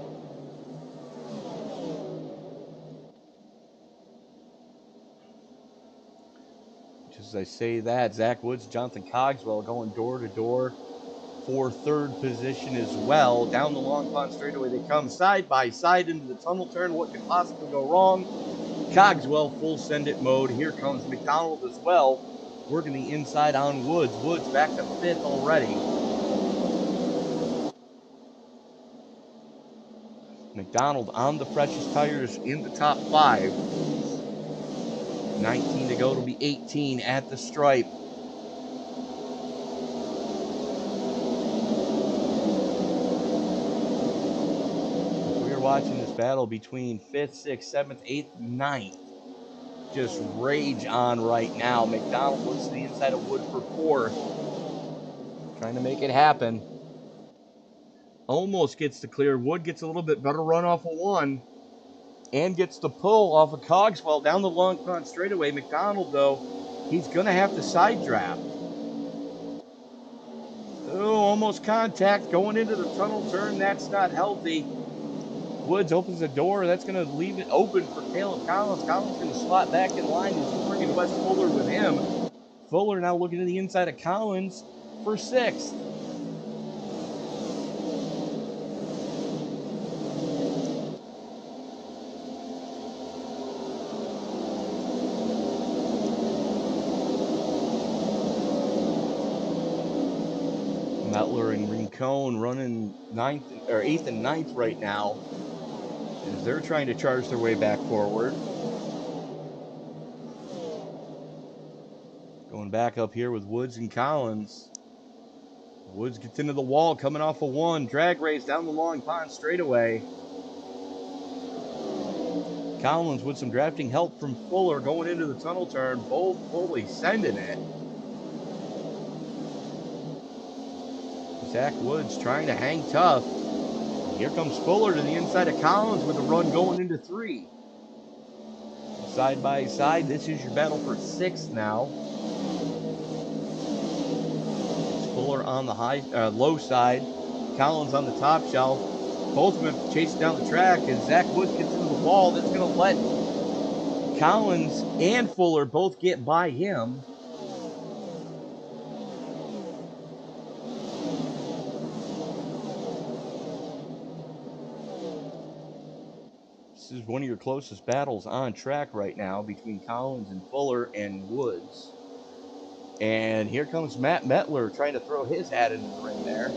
Speaker 2: Just as I say that, Zach Woods, Jonathan Cogswell going door to door for third position as well. Down the long pond straightaway they come side by side into the tunnel turn. What could possibly go wrong? Cogswell full send it mode. Here comes McDonald as well, working the inside on Woods. Woods back to 5th already. McDonald on the precious tires in the top 5. 19 to go. It'll be 18 at the stripe. We're watching this battle between 5th, 6th, 7th, 8th, 9th. Just rage on right now. McDonald looks to the inside of Wood for 4th. Trying to make it happen. Almost gets to clear. Wood gets a little bit better run off of 1. And gets the pull off of Cogswell down the long front straightaway. McDonald, though, he's going to have to side draft. Oh, almost contact going into the tunnel turn. That's not healthy. Woods opens the door. That's going to leave it open for Caleb Collins. Collins going to slot back in line. He's bringing Wes Fuller with him. Fuller now looking to the inside of Collins for 6th. Mettler and Rincon running 8th and 9th right now as they're trying to charge their way back forward. Going back up here with Woods and Collins. Woods gets into the wall, coming off of 1. Drag race down the long pond straightaway. Collins with some drafting help from Fuller going into the tunnel turn. Both fully sending it. Zach Woods trying to hang tough. Here comes Fuller to the inside of Collins with a run going into 3. Side by side, this is your battle for 6th now. It's Fuller on the low side. Collins on the top shelf. Both of them chasing down the track as Zach Woods gets into the wall. That's going to let Collins and Fuller both get by him. This is one of your closest battles on track right now between Collins and Fuller and Woods. And here comes Matt Mettler trying to throw his hat into the ring there.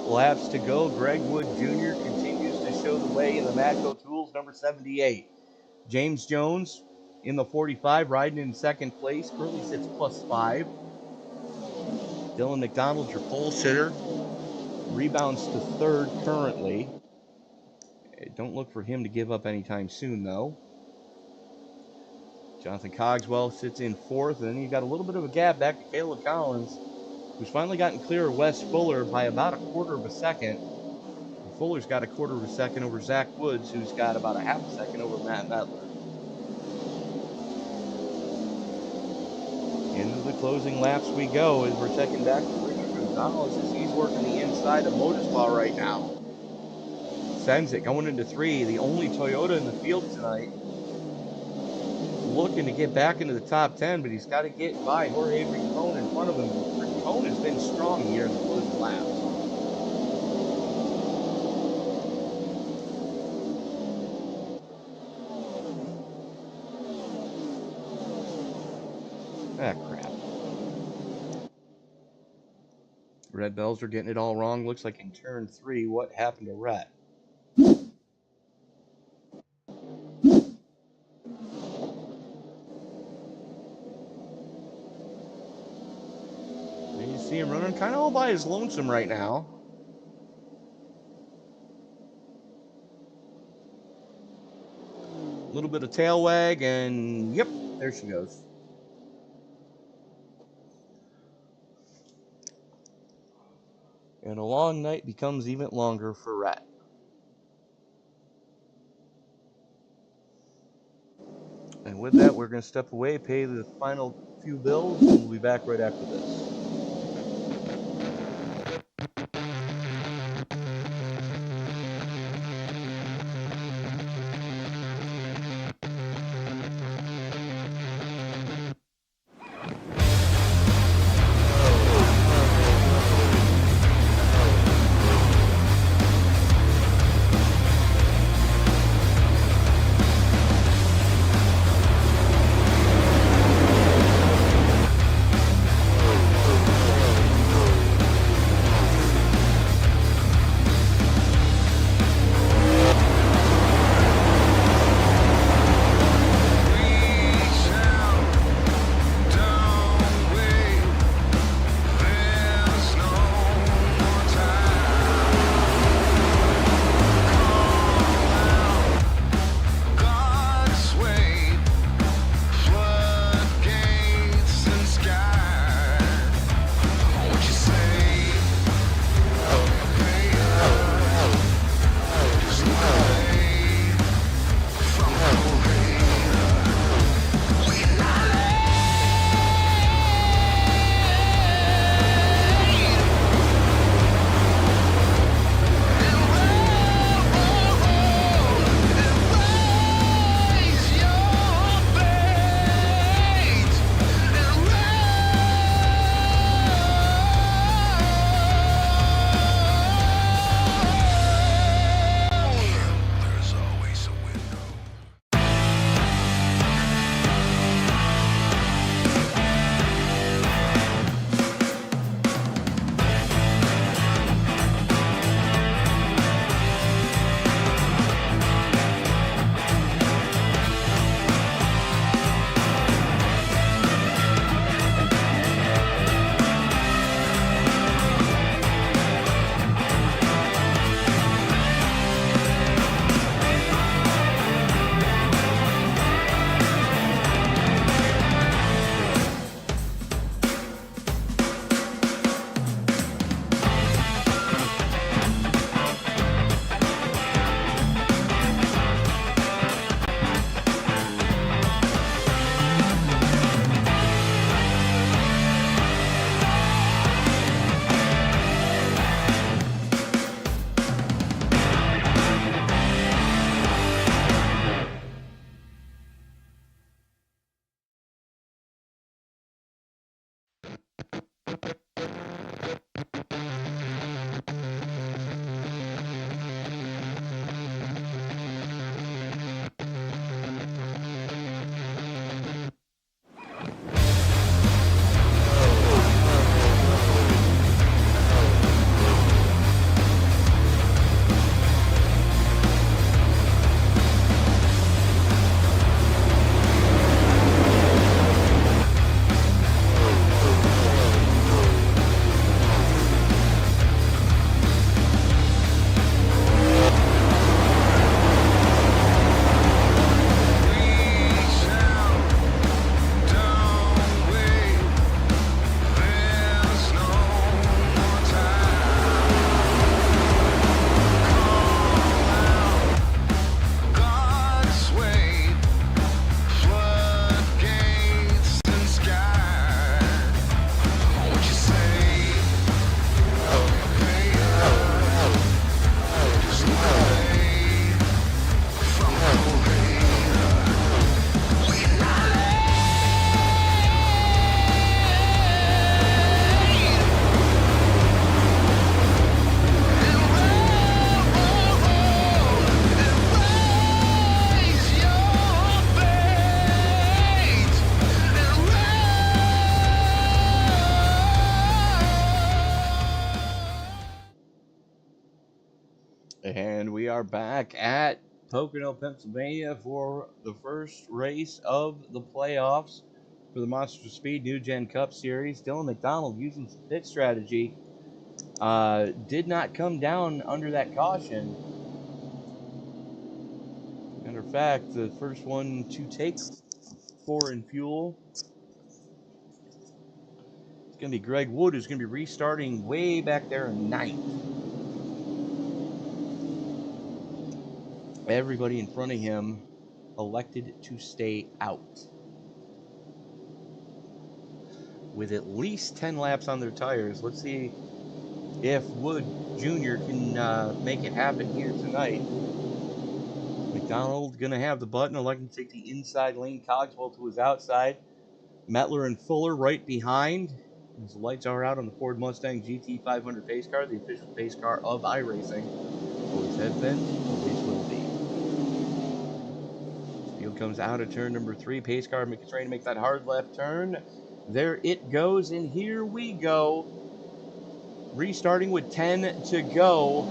Speaker 2: Laps to go. Greg Wood Jr. continues to show the way in the Matco Tools number 78. James Jones in the 45 riding in 2nd place. Curly sits +5. Dylan McDonald, your pole sitter, rebounds to 3rd currently. Don't look for him to give up anytime soon, though. Jonathan Cogswell sits in 4th, and then you've got a little bit of a gap back to Caleb Collins, who's finally gotten clear of Wes Fuller by about a 1/4 of a second. And Fuller's got a 1/4 of a second over Zach Woods, who's got about a 1/2 a second over Matt Mettler. Into the closing laps we go as we're checking back to Richard Gonzalez as he's working the inside of Motorsport right now. Sends it going into 3, the only Toyota in the field tonight. Looking to get back into the top 10, but he's got to get by Jorge Rincon in front of him. Rincon has been strong here in the closing laps. Ah, crap. Red Bells are getting it all wrong. Looks like in turn 3, what happened to Rhett? You see him running kind of all by his lonesome right now. little bit of tail wag, and yep, there she goes. And a long night becomes even longer for Rat. And with that, we're going to step away, pay the final few bills, and we'll be back right after this. And we are back at Pocono, Pennsylvania for the first race of the playoffs for the Monster Speed NewGen Cup Series. Dylan McDonald using some pit strategy. Did not come down under that caution. And her of fact, the first one to take 4 in fuel, it's going to be Greg Wood, who's going to be restarting way back there in 9th. Everybody in front of him elected to stay out. With at least 10 laps on their tires. Let's see if Wood Jr. can make it happen here tonight. McDonald going to have the button, electing to take the inside lane. Cogswell to his outside. Mettler and Fuller right behind. As the lights are out on the Ford Mustang GT 500 pace car, the official pace car of iRacing. Always has been, always will be. Field comes out of turn number 3. Pace car trying to make that hard left turn. There it goes, and here we go. Restarting with 10 to go.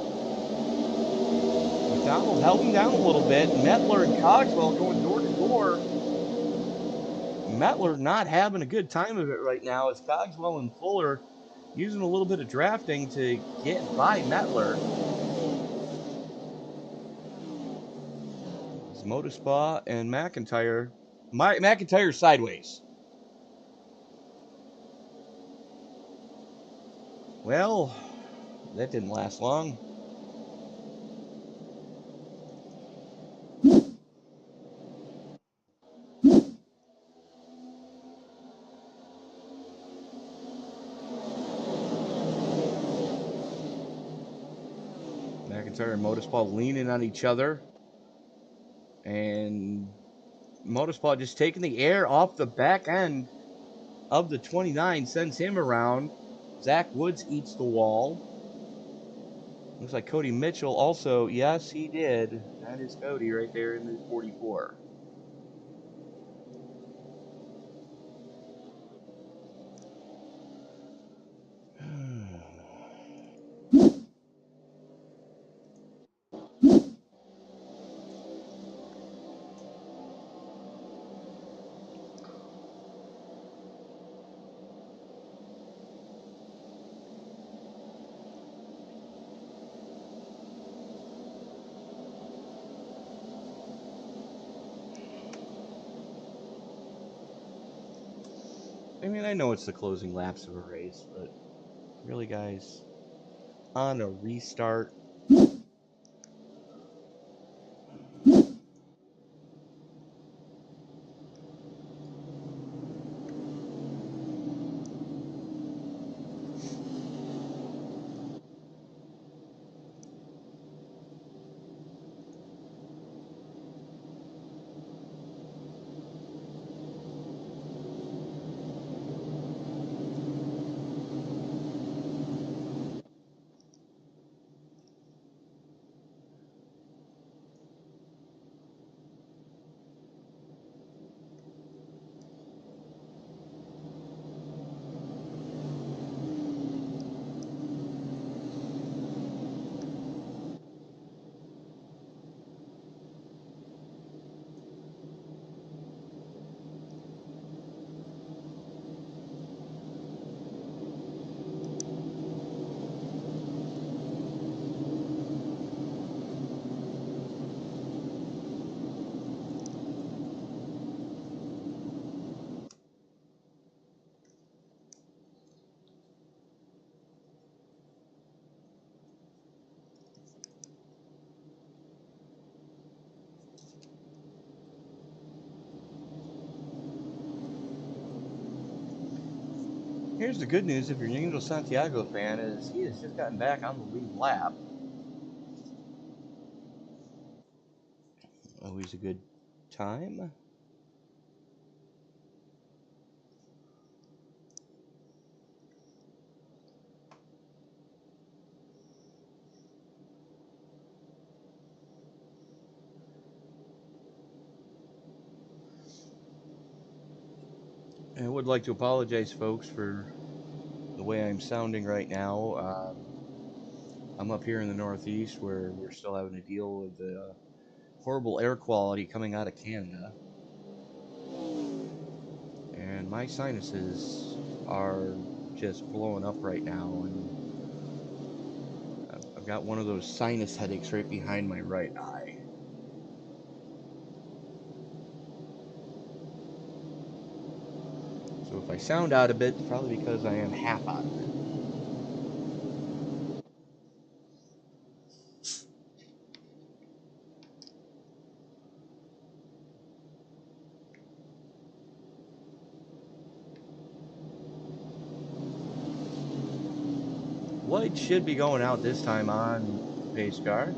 Speaker 2: McDonald helping down a little bit. Mettler and Cogswell going door to door. Mettler not having a good time of it right now as Cogswell and Fuller using a little bit of drafting to get by Mettler. It's Motorspa and McIntyre. McIntyre sideways. Well, that didn't last long. McIntyre and Motorspa leaning on each other. And Motorspa just taking the air off the back end of the 29, sends him around. Zach Woods eats the wall. Looks like Cody Mitchell also, yes, he did. That is Cody right there in the 44. I mean, I know it's the closing laps of a race, but really, guys, on a restart. Here's the good news if you're an Angel Santiago fan, is he has just gotten back on the lead lap. Always a good time. I would like to apologize, folks, for the way I'm sounding right now. I'm up here in the Northeast where we're still having to deal with the horrible air quality coming out of Canada. And my sinuses are just blowing up right now. And I've got one of those sinus headaches right behind my right eye. So if I sound out a bit, it's probably because I am half out of it. Light should be going out this time on the pace car.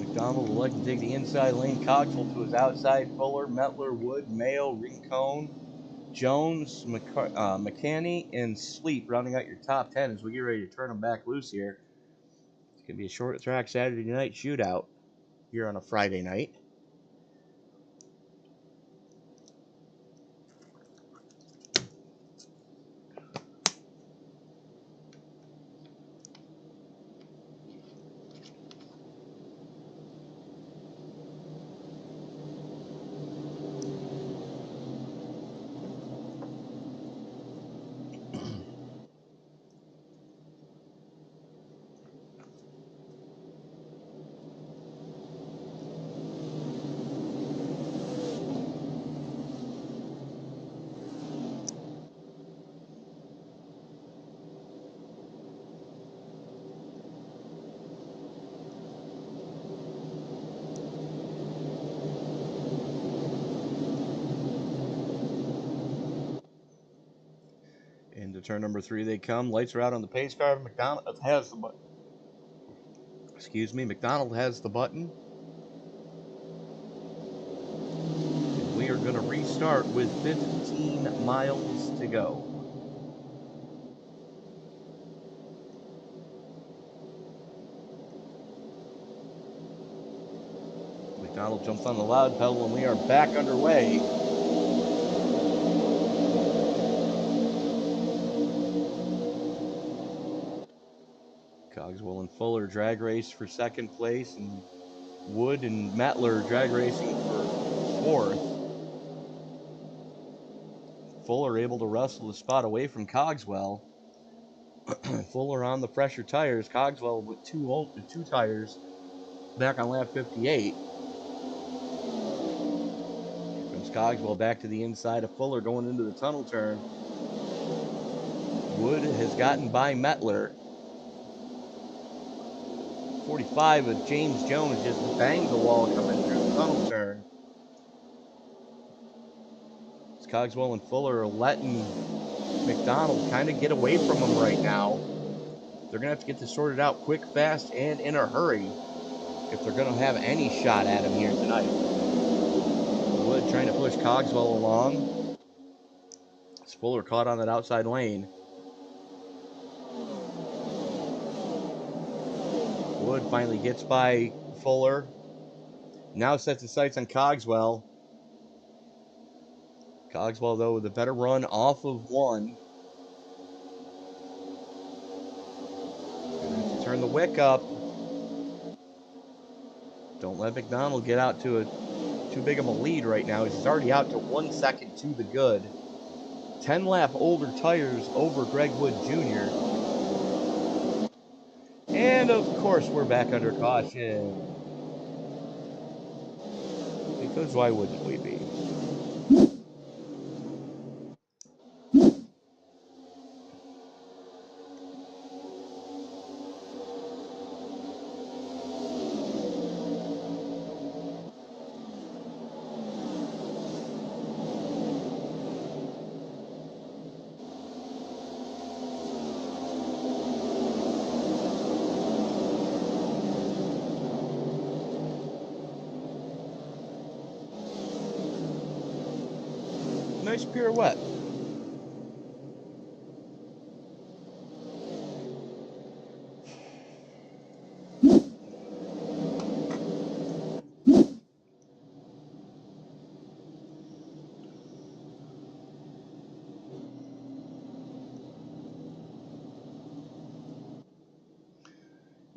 Speaker 2: McDonald will like to take the inside lane. Cogswell to his outside. Fuller, Metler, Wood, Mayo, Rincon, Jones, McCanney, and Sleep rounding out your top 10 as we get ready to turn them back loose here. It's going to be a short track Saturday night shootout here on a Friday night. Into turn number 3 they come. Lights are out on the pace car. McDonald has the button. McDonald has the button. And we are going to restart with 15 miles to go. McDonald jumps on the loud pedal and we are back underway. Cogswell and Fuller drag race for second place, and Wood and Metler drag racing for fourth. Fuller able to wrestle the spot away from Cogswell. Fuller on the fresher tires. Cogswell with two tires back on lap 58. Here comes Cogswell back to the inside of Fuller going into the tunnel turn. Wood has gotten by Metler. 45 of James Jones just banged the wall coming through the tunnel turn. As Cogswell and Fuller are letting McDonald kind of get away from him right now. They're going to have to get this sorted out quick, fast, and in a hurry if they're going to have any shot at him here tonight. Wood trying to push Cogswell along. As Fuller caught on that outside lane. Wood finally gets by Fuller. Now sets his sights on Cogswell. Cogswell, though, with a better run off of one. Gonna have to turn the wick up. Don't let McDonald get out to too big of a lead right now. He's already out to 1 second to the good. 10 lap older tires over Greg Wood Jr. And of course, we're back under caution. Because why wouldn't we be? Nice pirouette.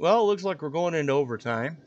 Speaker 2: Well, it looks like we're going into overtime.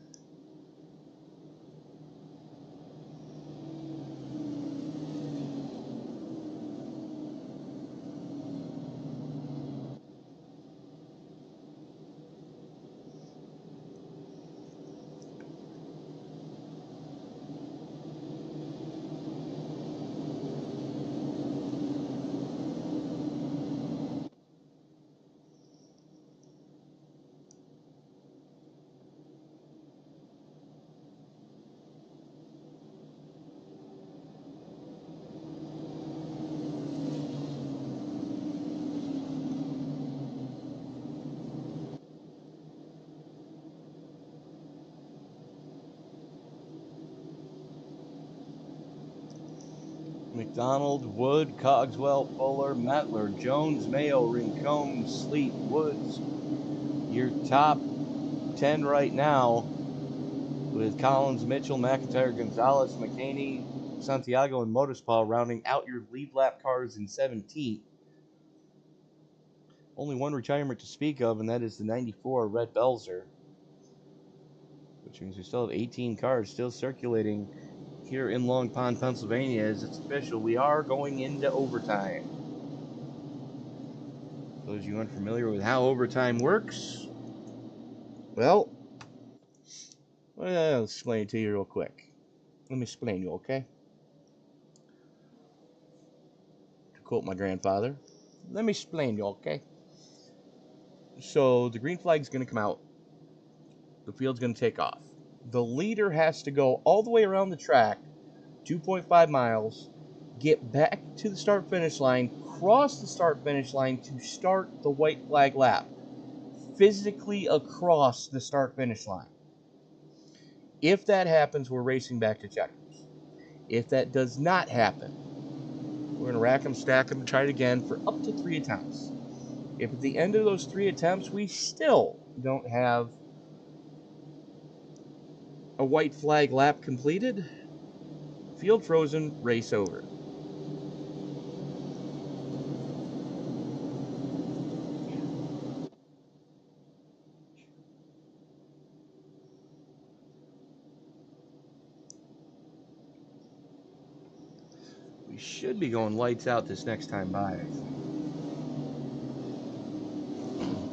Speaker 2: McDonald, Wood, Cogswell, Fuller, Mettler, Jones, Mayo, Rincon, Sleet, Woods. Your top 10 right now with Collins, Mitchell, McIntyre, Gonzalez, McCaney, Santiago, and Motorspal rounding out your lead lap cars in 17th. Only one retirement to speak of, and that is the 94 Red Belzer, which means we still have 18 cars still circulating here in Long Pond, Pennsylvania. As it's official, we are going into overtime. Those of you unfamiliar with how overtime works, well, I'll explain it to you real quick. Let me explain you, okay? To quote my grandfather, let me explain you, okay? So the green flag's going to come out. The field's going to take off. The leader has to go all the way around the track, 2.5 miles, get back to the start-finish line, cross the start-finish line to start the white flag lap. Physically across the start-finish line. If that happens, we're racing back to checkers. If that does not happen, we're going to rack them, stack them, and try it again for up to 3 attempts. If at the end of those 3 attempts we still don't have a white flag lap completed, field frozen, race over. We should be going lights out this next time by,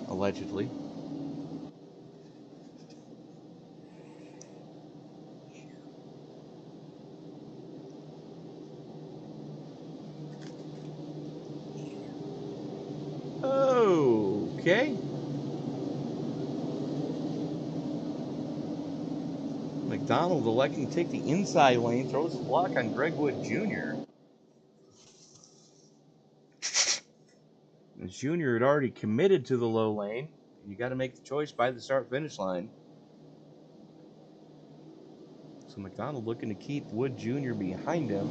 Speaker 2: allegedly. Okay. McDonald electing to take the inside lane, throws the block on Greg Wood Jr. As Jr. had already committed to the low lane. You got to make the choice by the start-finish line. So McDonald looking to keep Wood Jr. behind him.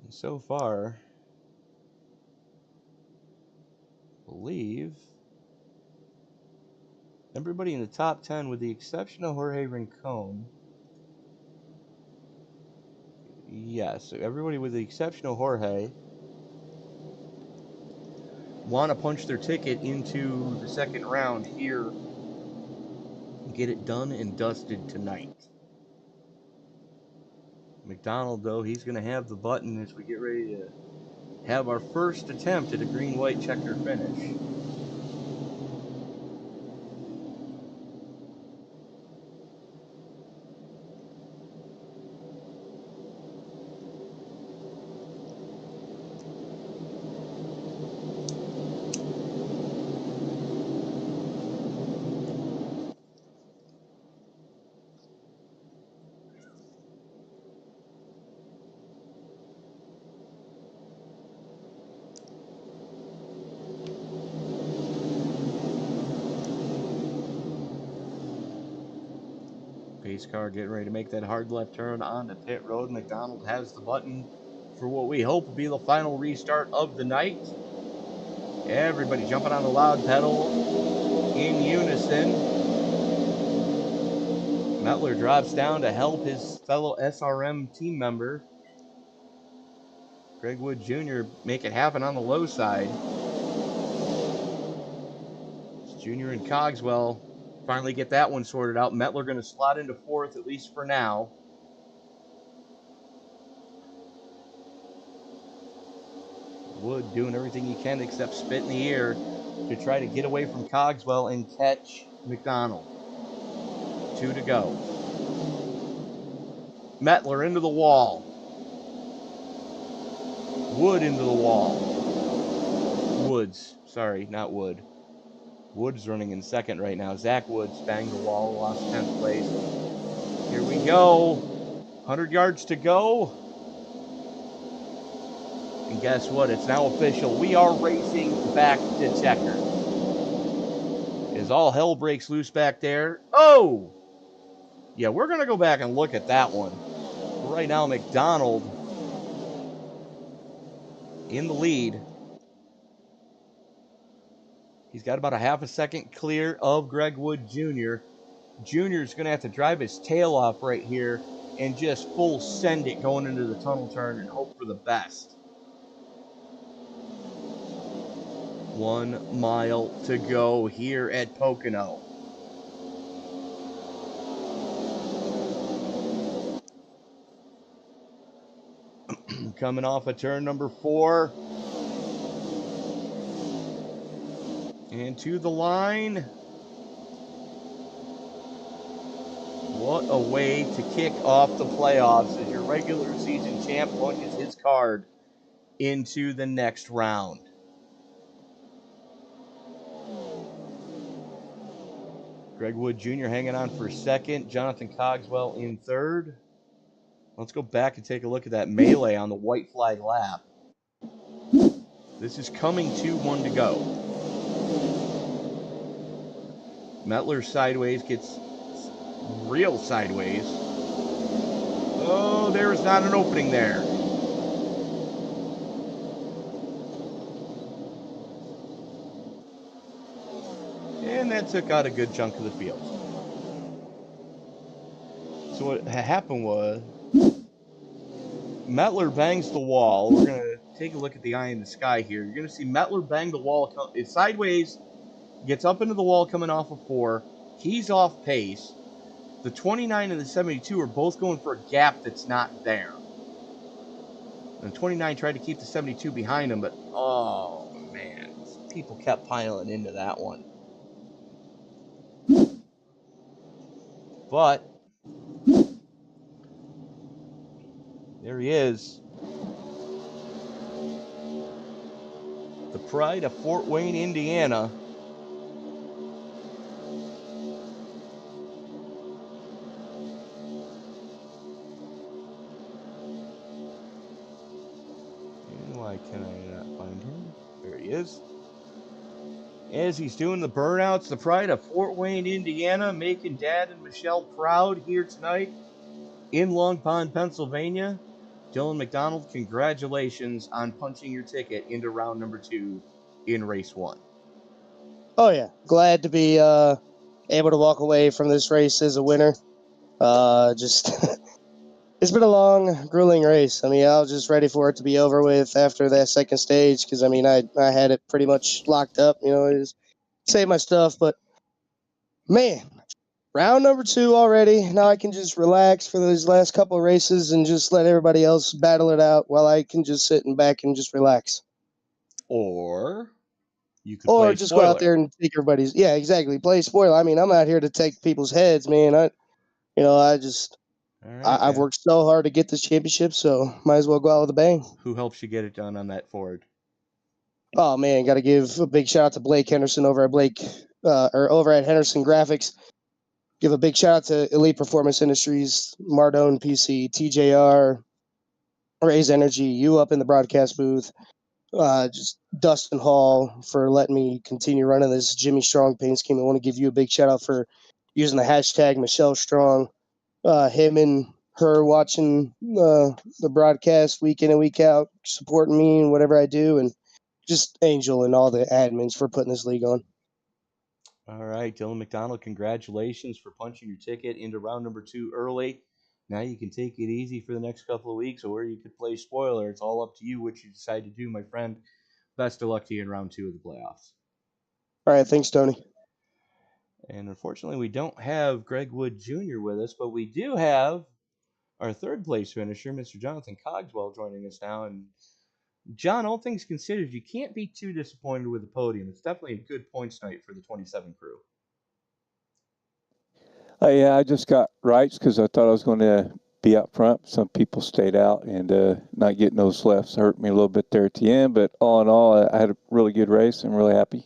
Speaker 2: And so far, I believe everybody in the top 10, with the exception of Jorge Rincon. Yes, everybody with the exception of Jorge want to punch their ticket into the second round here and get it done and dusted tonight. McDonald, though, he's going to have the button as we get ready to have our first attempt at a green-white checker finish. Pace car getting ready to make that hard left turn onto pit road. McDonald has the button for what we hope will be the final restart of the night. Everybody jumping on the loud pedal in unison. Mettler drops down to help his fellow SRM team member, Greg Wood Jr., make it happen on the low side. Jr. and Cogswell finally get that one sorted out. Mettler going to slot into fourth, at least for now. Wood doing everything he can except spit in the air to try to get away from Cogswell and catch McDonald. 2 to go. Mettler into the wall. Wood into the wall. Woods. Sorry, not Wood. Woods running in second right now. Zach Woods banged the wall, lost 10th place. Here we go. 100 yards to go. And guess what? It's now official. We are racing back to checkers. As all hell breaks loose back there. Oh! Yeah, we're going to go back and look at that one. Right now, McDonald in the lead. He's got about a half a second clear of Greg Wood Jr. Jr. is going to have to drive his tail off right here and just full send it going into the tunnel turn and hope for the best. 1 mile to go here at Pocono. Coming off of turn number 4. And to the line. What a way to kick off the playoffs as your regular season champ punches his card into the next round. Greg Wood Jr. hanging on for second. Jonathan Cogswell in third. Let's go back and take a look at that melee on the white flag lap. This is coming to 1 to go. Mettler sideways gets real sideways. Oh, there's not an opening there. And that took out a good chunk of the field. So what happened was Mettler bangs the wall. We're going to take a look at the eye in the sky here. You're going to see Mettler bang the wall. It's sideways, gets up into the wall coming off of 4. He's off pace. The 29 and the 72 are both going for a gap that's not there. And 29 tried to keep the 72 behind him, but oh man, people kept piling into that one. But there he is. The pride of Fort Wayne, Indiana. And why can I not find him? There he is. As he's doing the burnouts, the pride of Fort Wayne, Indiana, making Dad and Michelle proud here tonight in Long Pond, Pennsylvania. Dylan McDonald, congratulations on punching your ticket into round number 2 in race 1.
Speaker 3: Oh, yeah. Glad to be able to walk away from this race as a winner. It's been a long, grueling race. I mean, I was just ready for it to be over with after that second stage because, I mean, I had it pretty much locked up. You know, just save my stuff. But, man, round number 2 already. Now I can just relax for those last couple of races and just let everybody else battle it out while I can just sit in back and just relax.
Speaker 2: Or you could
Speaker 3: Or
Speaker 2: play
Speaker 3: just
Speaker 2: spoiler.
Speaker 3: go out there and take everybody's. Yeah, exactly. Play spoiler. I mean, I'm out here to take people's heads, man. I've worked so hard to get this championship, so might as well go out with a bang.
Speaker 2: Who helps you get it done on that Ford?
Speaker 3: Oh man, got to give a big shout out to Blake Henderson over at Henderson Graphics. Give a big shout out to Elite Performance Industries, Mardone PC, TJR, Raise Energy, you up in the broadcast booth. Just Dustin Hall for letting me continue running this Jimmy Strong paint scheme. I want to give you a big shout out for using the hashtag Michelle Strong. Him and her watching the broadcast week in and week out, supporting me and whatever I do, and just Angel and all the admins for putting this league on.
Speaker 2: All right, Dylan McDonald, congratulations for punching your ticket into round number 2 early. Now you can take it easy for the next couple of weeks, or you could play spoiler. It's all up to you what you decide to do, my friend. Best of luck to you in round 2 of the playoffs.
Speaker 3: All right, thanks, Tony.
Speaker 2: And unfortunately, we don't have Greg Wood Jr. with us, but we do have our third place finisher, Mr. Jonathan Cogswell, joining us now. And John, all things considered, you can't be too disappointed with the podium. It's definitely a good points night for the 27 crew.
Speaker 5: Yeah, I just got rights because I thought I was going to be up front. Some people stayed out, and not getting those lefts hurt me a little bit there at the end. But all in all, I had a really good race. I'm really happy.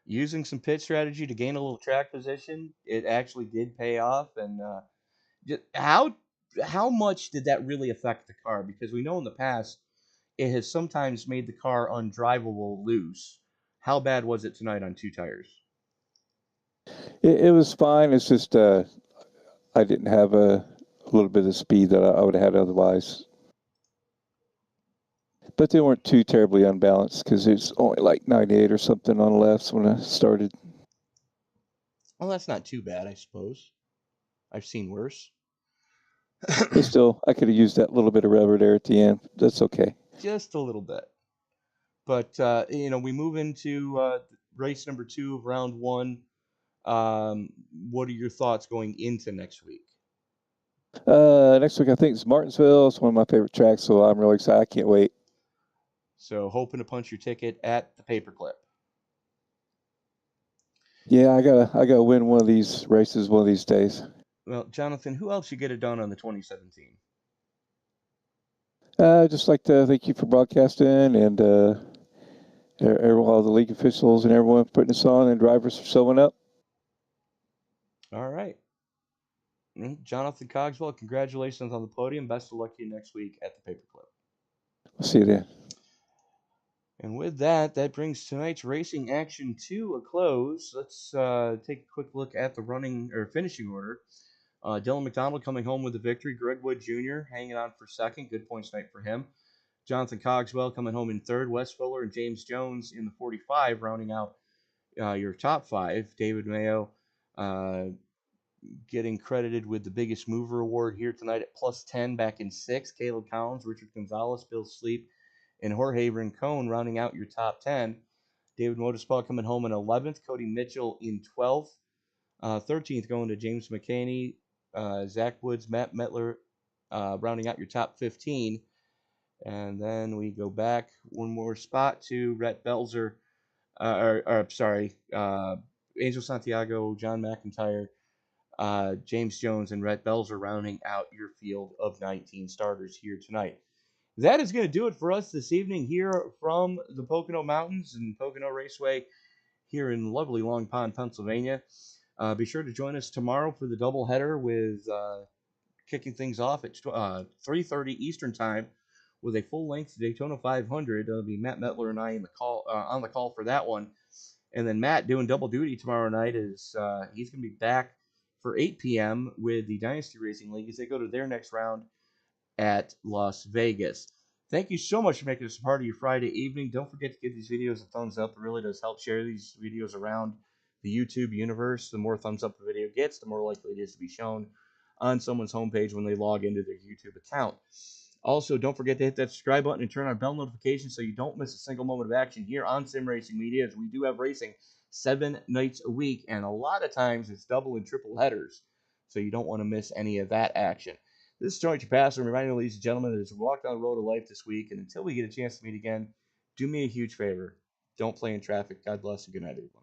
Speaker 2: Using some pit strategy to gain a little track position, it actually did pay off. And how much did that really affect the car? Because we know in the past it has sometimes made the car undrivable loose. How bad was it tonight on 2 tires?
Speaker 5: It was fine. It's just I didn't have a little bit of speed that I would have had otherwise. But they weren't too terribly unbalanced because it's only like 98 or something on the lefts when I started.
Speaker 2: Well, that's not too bad, I suppose. I've seen worse.
Speaker 5: But still, I could have used that little bit of rubber there at the end. That's okay.
Speaker 2: Just a little bit. But, we move into race number 2 of round 1. What are your thoughts going into next week?
Speaker 5: Next week, I think it's Martinsville. It's one of my favorite tracks, so I'm really excited. I can't wait.
Speaker 2: So hoping to punch your ticket at the paperclip.
Speaker 5: Yeah, I gotta win one of these races one of these days.
Speaker 2: Well, Jonathan, who else you get it done on the 2017?
Speaker 5: Just like to thank you for broadcasting and all the league officials and everyone putting us on and drivers for showing up.
Speaker 2: All right. Jonathan Cogswell, congratulations on the podium. Best of luck to you next week at the paperclip.
Speaker 5: We'll see you then.
Speaker 2: And with that, that brings tonight's racing action to a close. Let's take a quick look at the running or finishing order. Dylan McDonald coming home with the victory. Greg Wood Jr. hanging on for second. Good points night for him. Jonathan Cogswell coming home in third. Wes Fuller and James Jones in the 45, rounding out your top 5. David Mayo getting credited with the biggest mover award here tonight at plus 10 back in 6. Caleb Collins, Richard Gonzalez, Bill Sleep, and Jorge Rincon rounding out your top 10. David Motorsport coming home in 11th. Cody Mitchell in 12th. 13th going to James McCaney, Zach Woods, Matt Metler rounding out your top 15. And then we go back one more spot to Rhett Belzer, Angel Santiago, John McIntyre, James Jones, and Rhett Belzer rounding out your field of 19 starters here tonight. That is going to do it for us this evening here from the Pocono Mountains and Pocono Raceway here in lovely Long Pond, Pennsylvania. Be sure to join us tomorrow for the doubleheader with kicking things off at 3:30 Eastern Time with a full-length Daytona 500. It'll be Matt Metler and I in the call on the call for that one. And then Matt doing double duty tomorrow night is he's going to be back for 8 p.m. with the Dynasty Racing League as they go to their next round at Las Vegas. Thank you so much for making this a part of your Friday evening. Don't forget to give these videos a thumbs up. It really does help share these videos around the YouTube universe. The more thumbs up the video gets, the more likely it is to be shown on someone's homepage when they log into their YouTube account. Also, don't forget to hit that subscribe button and turn on bell notifications so you don't miss a single moment of action here on Sim Racing Media, as we do have racing 7 nights a week, and a lot of times it's double and triple headers, so you don't want to miss any of that action. This is Tony Pastor, reminding you, ladies and gentlemen, that as we walk down the road of life this week, and until we get a chance to meet again, do me a huge favor. Don't play in traffic. God bless and good night, everyone.